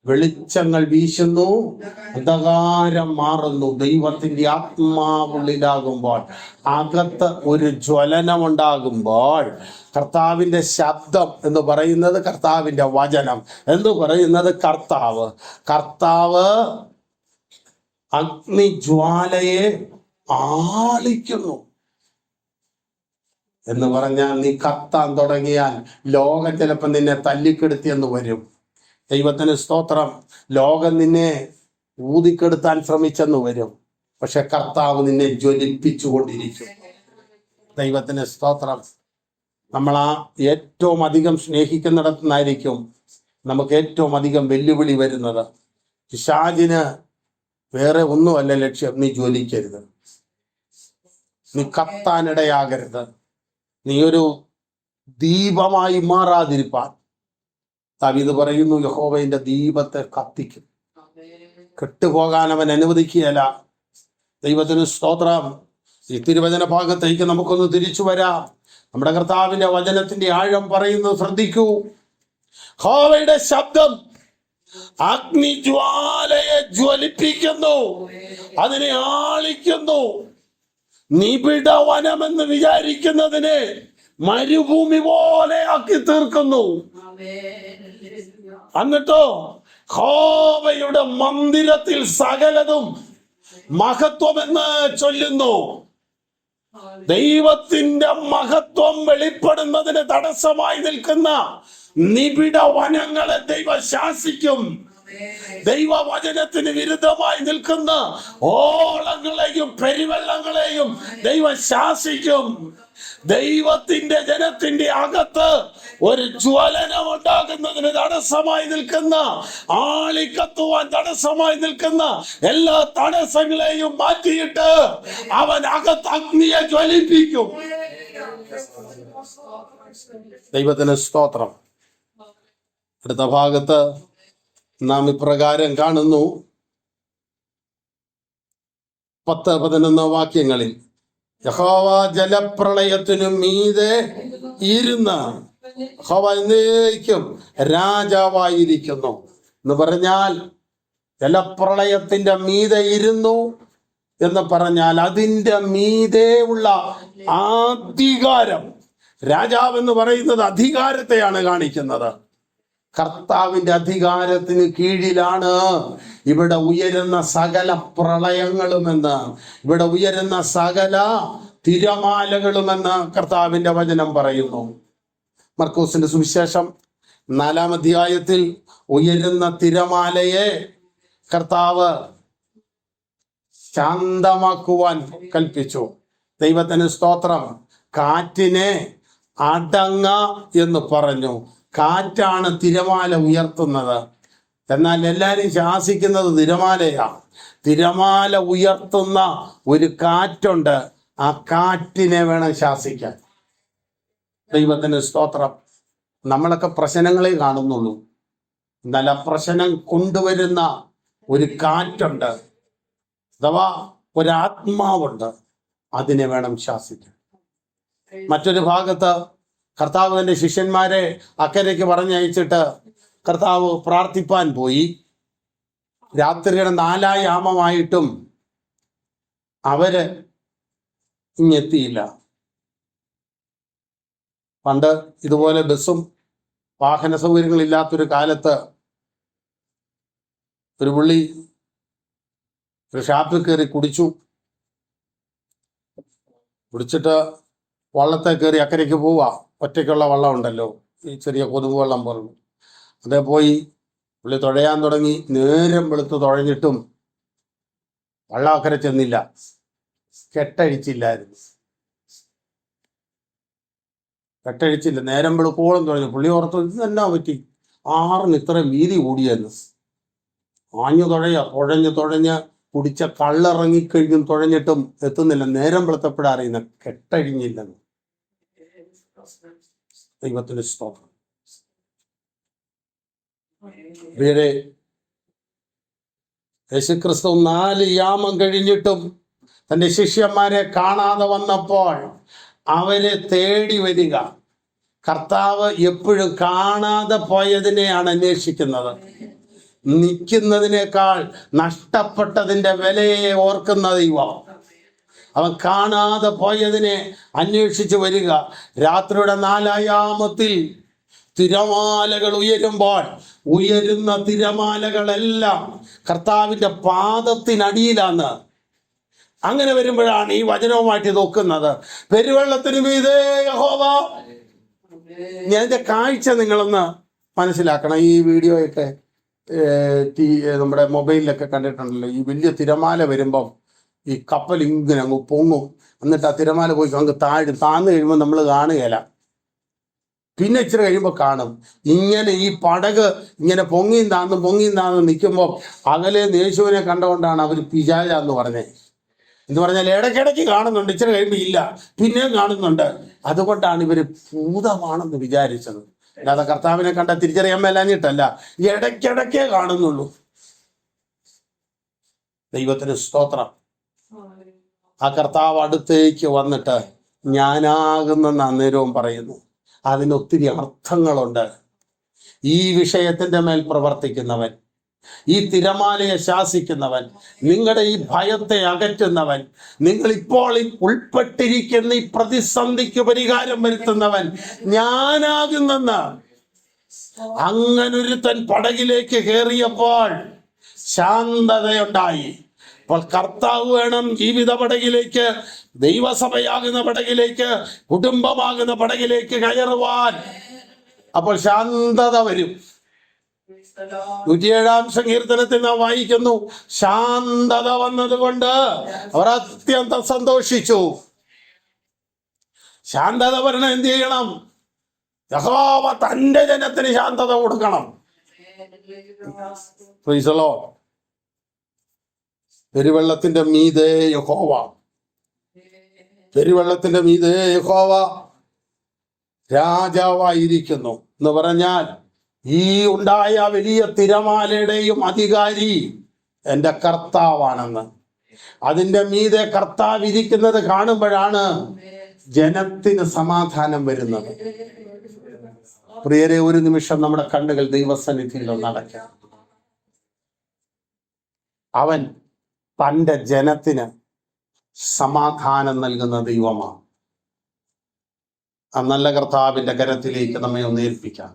വെളിച്ചങ്ങൾ വീശുന്നു, അന്ധകാരം മാറുന്നു. ദൈവത്തിന്റെ ആത്മാവുള്ളിലാകുമ്പോൾ, അകത്ത് ഒരു ജ്വലനം ഉണ്ടാകുമ്പോൾ, കർത്താവിന്റെ ശബ്ദം എന്ന് പറയുന്നത് കർത്താവിന്റെ വചനം എന്ന് പറയുന്നത് കർത്താവ് അഗ്നിജ്വാലയെ ആളിക്കുന്നു എന്ന് പറഞ്ഞാൽ, നീ കത്താൻ തുടങ്ങിയാൽ ലോകം ചിലപ്പോൾ നിന്നെ തല്ലിക്കെടുത്തിയെന്ന് വരും. ദൈവത്തിന് സ്തോത്രം. ലോകം നിന്നെ ഊതിക്കെടുത്താൻ ശ്രമിച്ചെന്ന് വരും. പക്ഷെ കർത്താവ് നിന്നെ ജ്വലിപ്പിച്ചു കൊണ്ടിരിക്കും. ദൈവത്തിന് സ്തോത്രം. നമ്മൾ ആ ഏറ്റവും അധികം സ്നേഹിക്കുന്നിടത്തു നിന്നായിരിക്കും നമുക്ക് ഏറ്റവും അധികം വെല്ലുവിളി വരുന്നത്. പിശാചിന് വേറെ ഒന്നുമല്ല ലക്ഷ്യം. നീ ജ്വലിക്കരുത്, നീ കത്താനിടയാകരുത്, നീ ഒരു ദീപമായി മാറാതിരിപ്പാൻ. ദാവീദ് പറയുന്നു, യഹോവയുടെ ദീപത്തെ കത്തിക്കും. കെട്ടുപോകാൻ അവൻ അനുവദിക്കുകയല്ല. ദൈവത്തിന് സ്തോത്രം. ഈ തിരുവചന ഭാഗത്തേക്ക് നമുക്കൊന്ന് തിരിച്ചു വരാം. നമ്മുടെ കർത്താവിന്റെ വചനത്തിന്റെ ആഴം പറയുന്നത് ശ്രദ്ധിക്കൂ. യഹോവയുടെ ശബ്ദം അഗ്നിജ്വാലയെ ജ്വലിപ്പിക്കുന്നു, അതിനെ ആളിക്കുന്നു. നിബിഡ വനമെന്ന് വിചാരിക്കുന്നതിനെ മരുഭൂമി പോലെ ആക്കി തീർക്കുന്നു. എന്നിട്ടോ യഹോവയുടെ മന്ദിരത്തിൽ സകലതും മഹത്വമെന്ന് ചൊല്ലുന്നു. ദൈവത്തിന്റെ മഹത്വം വെളിപ്പെടുന്നതിന് തടസ്സമായി നിൽക്കുന്ന നിബിഡ വനങ്ങളെ ദൈവം ശാസിക്കും. ദൈവവചനത്തിന് വിരുദ്ധമായി നിൽക്കുന്ന ഓളങ്ങളെയും പെരുവെള്ളങ്ങളെയും ദൈവം ശാസിക്കും. ദൈവത്തിന്റെ ജനത്തിന്റെ അകത്ത് ഒരു ജ്വലനം ഉണ്ടാകുന്നതിന് തടസ്സമായി നിൽക്കുന്ന, ആളിക്കത്തുവാൻ തടസ്സമായി നിൽക്കുന്ന എല്ലാ തടസ്സങ്ങളെയും മാറ്റിയിട്ട് അവൻ അകത്ത് അഗ്നിയെ ജ്വലിപ്പിക്കും. ദൈവത്തിന് സ്തോത്രം. അടുത്ത ഭാഗത്ത് നാം ഇപ്രകാരം കാണുന്നു. 10-11 വാക്യങ്ങളിൽ യഹോവ ജലപ്രളയത്തിനു മീതെ ഇരുന്ന് യഹോവ എന്നേക്കും രാജാവായിരിക്കുന്നു എന്ന് പറഞ്ഞാൽ, ജലപ്രളയത്തിന്റെ മീതെ ഇരുന്നു എന്ന് പറഞ്ഞാൽ അതിൻ്റെ മീതെ ഉള്ള അധികാരം, രാജാവെന്ന് പറയുന്നത് അധികാരത്തെയാണ് കാണിക്കുന്നത്. കർത്താവിന്റെ അധികാരത്തിന് കീഴിലാണ് ഇവിടെ ഉയരുന്ന സകല പ്രളയങ്ങളുമെന്ന്, ഇവിടെ ഉയരുന്ന സകല തിരമാലകളുമെന്ന് കർത്താവിന്റെ വചനം പറയുന്നു. മർക്കോസിന്റെ സുവിശേഷം 4-ാം അധ്യായത്തിൽ ഉയരുന്ന തിരമാലയെ കർത്താവ് ശാന്തമാക്കുവാൻ കൽപ്പിച്ചു. ദൈവത്തിന് സ്തോത്രം. കാറ്റിനെ അടങ്ങ എന്ന് പറഞ്ഞു. കാറ്റാണ് തിരമാല ഉയർത്തുന്നത്. എന്നാൽ എല്ലാവരും ശാസിക്കുന്നത് തിരമാലയാ. തിരമാല ഉയർത്തുന്ന ഒരു കാറ്റുണ്ട്. ആ കാറ്റിനെ വേണം ശാസിക്കാൻ. ദൈവത്തിന് സ്തോത്രം. നമ്മളൊക്കെ പ്രശ്നങ്ങളെ കാണുന്നുള്ളൂ. എന്നാൽ ആ പ്രശ്നം കൊണ്ടുവരുന്ന ഒരു കാറ്റുണ്ട്, അഥവാ ഒരാത്മാവുണ്ട്. അതിനെ വേണം ശാസിക്കാൻ. മറ്റൊരു ഭാഗത്ത് കർത്താവ് തന്റെ ശിഷ്യന്മാരെ അക്കരയ്ക്ക് പറഞ്ഞയച്ചിട്ട് കർത്താവ് പ്രാർത്ഥിപ്പാൻ പോയി. രാത്രിയുടെ 4 യാമമായിട്ടും അവര് ഇങ്ങെത്തിയില്ല. പണ്ട് ഇതുപോലെ ബസ്സും വാഹന സൗകര്യങ്ങളില്ലാത്തൊരു കാലത്ത് ഒരു പുള്ളി ഒരു ഷാപ്പിൽ കയറി കുടിച്ചിട്ട് വള്ളത്തെ കയറി അക്കരയ്ക്ക് പോവുക. ഒറ്റയ്ക്കുള്ള വള്ളം ഉണ്ടല്ലോ, ഈ ചെറിയ കൊതുക് വെള്ളം പോലുള്ള. അതേ പോയി പുള്ളി തുഴയാൻ തുടങ്ങി. നേരം വെളുത്ത് തുഴഞ്ഞിട്ടും വള്ളം അക്കര ചെന്നില്ല. കെട്ടഴിച്ചില്ലായിരുന്നു. കെട്ടഴിച്ചില്ല. നേരം വെളുക്കോളം തുഴഞ്ഞു. പുള്ളി ഓർത്തു, ഇത് എന്നാ പറ്റി, ആറിന് ഇത്രയും വീതി കൂടിയെന്ന്. ആഞ്ഞു തുഴഞ്ഞ് കുടിച്ച കള്ളിറങ്ങിക്കഴിഞ്ഞും തുഴഞ്ഞിട്ടും എത്തുന്നില്ല. നേരം വെളുത്തപ്പോഴാ അറിയുന്ന കെട്ടഴിഞ്ഞില്ലെന്ന്. ദൈവത്തിന് സ്തോത്രം. വേറെ യേശുക്രിസ്തു 4 യാമം കഴിഞ്ഞിട്ടും തന്റെ ശിഷ്യന്മാരെ കാണാതെ വന്നപ്പോൾ അവരെ തേടി വരിക. കർത്താവ് എപ്പോഴും കാണാതെ പോയതിനെയാണ് അന്വേഷിക്കുന്നത്. നിൽക്കുന്നതിനേക്കാൾ നഷ്ടപ്പെട്ടതിൻ്റെ വിലയെ ഓർക്കുന്ന ദൈവം. അവൻ കാണാതെ പോയതിനെ അന്വേഷിച്ച് വരിക. രാത്രിയുടെ 4-ാം യാമത്തിൽ തിരമാലകൾ ഉയരുമ്പോൾ ഉയരുന്ന തിരമാലകളെല്ലാം കർത്താവിൻ്റെ പാദത്തിനടിയിലാണ്. അങ്ങനെ വരുമ്പോഴാണ് ഈ വചനവുമായിട്ട് നോക്കുന്നത്. പെരുവെള്ളത്തിന് മീതെ യഹോവ. ഞാൻ്റെ കാഴ്ച നിങ്ങളൊന്ന് മനസ്സിലാക്കണം. ഈ വീഡിയോയൊക്കെ നമ്മുടെ മൊബൈലിലൊക്കെ കണ്ടിട്ടുണ്ടല്ലോ. ഈ വലിയ തിരമാല വരുമ്പം ഈ കപ്പൽ ഇങ്ങനെ അങ്ങ് പൊങ്ങും. എന്നിട്ട് ആ തിരമാല പോയി അങ്ങ് താഴ്ന്നു കഴിയുമ്പോൾ നമ്മൾ കാണുകയില്ല. പിന്നെ ഇച്ചിരി കഴിയുമ്പോൾ കാണും. ഇങ്ങനെ ഈ പടക് ഇങ്ങനെ പൊങ്ങിയും താന്നും നിൽക്കുമ്പോൾ അകലെ യേശുവിനെ കണ്ടുകൊണ്ടാണ് അവർ പിശാച എന്ന് പറഞ്ഞത്. എന്ന് പറഞ്ഞാൽ ഇടയ്ക്കിടയ്ക്ക് കാണുന്നുണ്ട്, ഇച്ചിരി കഴിയുമ്പോൾ ഇല്ല, പിന്നെയും കാണുന്നുണ്ട്. അതുകൊണ്ടാണ് ഇവർ ഭൂതമാണെന്ന് വിചാരിച്ചത്. അല്ലാതെ കർത്താവിനെ കണ്ട തിരിച്ചറിയാൻ മേലാഞ്ഞിട്ടല്ല, ഇടയ്ക്കിടയ്ക്കേ കാണുന്നുള്ളൂ. ദൈവത്തിന് സ്തോത്രം. ആ കർത്താവ് അടുത്തേക്ക് വന്നിട്ട് ഞാനാകുന്നെന്ന് അന്നേരവും പറയുന്നു. അതിനൊത്തിരി അർത്ഥങ്ങളുണ്ട്. ഈ വിഷയത്തിന്റെ മേൽ പ്രവർത്തിക്കുന്നവൻ, ഈ തിരമാലയെ ശാസിക്കുന്നവൻ, നിങ്ങളുടെ ഈ ഭയത്തെ അകറ്റുന്നവൻ, നിങ്ങൾ ഇപ്പോൾ ഉൾപ്പെട്ടിരിക്കുന്ന ഈ പ്രതിസന്ധിക്ക് പരിഹാരം വരുത്തുന്നവൻ ഞാനാകുന്നെന്ന്. അങ്ങനൊരുത്തൻ പടകിലേക്ക് കയറിയപ്പോൾ ശാന്തതയുണ്ടായി. അപ്പോൾ കർത്താവ് വേണം ജീവിത പടകിലേക്ക്, ദൈവസഭയാകുന്ന പടകിലേക്ക്, കുടുംബമാകുന്ന പടകിലേക്ക് കയറുവാൻ. അപ്പോൾ ശാന്തത വരും. 107-ാം സങ്കീർത്തനത്തിൽ നാം വായിക്കുന്നു, ശാന്തത വന്നതുകൊണ്ട് അവർ അത്യന്തം സന്തോഷിച്ചു. ശാന്തത വരണം. എന്ത് ചെയ്യണം? യഹോവ തന്റെ ജനത്തിന് ശാന്തത കൊടുക്കണം. Praise the Lord. പെരുവെള്ളത്തിന്റെ മീതെ യഹോവ, പെരുവെള്ളത്തിന്റെ മീതെ യഹോവ രാജാവായിരിക്കുന്നു എന്ന് പറഞ്ഞാൽ ഈ ഉണ്ടായ വലിയ തിരമാലയുടെയും അധികാരി എൻ്റെ കർത്താവാണെന്ന്. അതിൻ്റെ മീതെ കർത്താവ് ഇരിക്കുന്നത് കാണുമ്പോഴാണ് ജനത്തിന് സമാധാനം വരുന്നത്. പ്രിയരെ, ഒരു നിമിഷം നമ്മുടെ കണ്ണുകൾ ദൈവസന്നിധിയിൽ നടക്കാം. അവൻ തൻ്റെ ജനത്തിന് സമാധാനം നൽകുന്ന ദൈവമാണ്. ആ നല്ല കർത്താവിൻ്റെ കരത്തിലേക്ക് നമ്മെ ഒന്ന് ഏൽപ്പിക്കാം.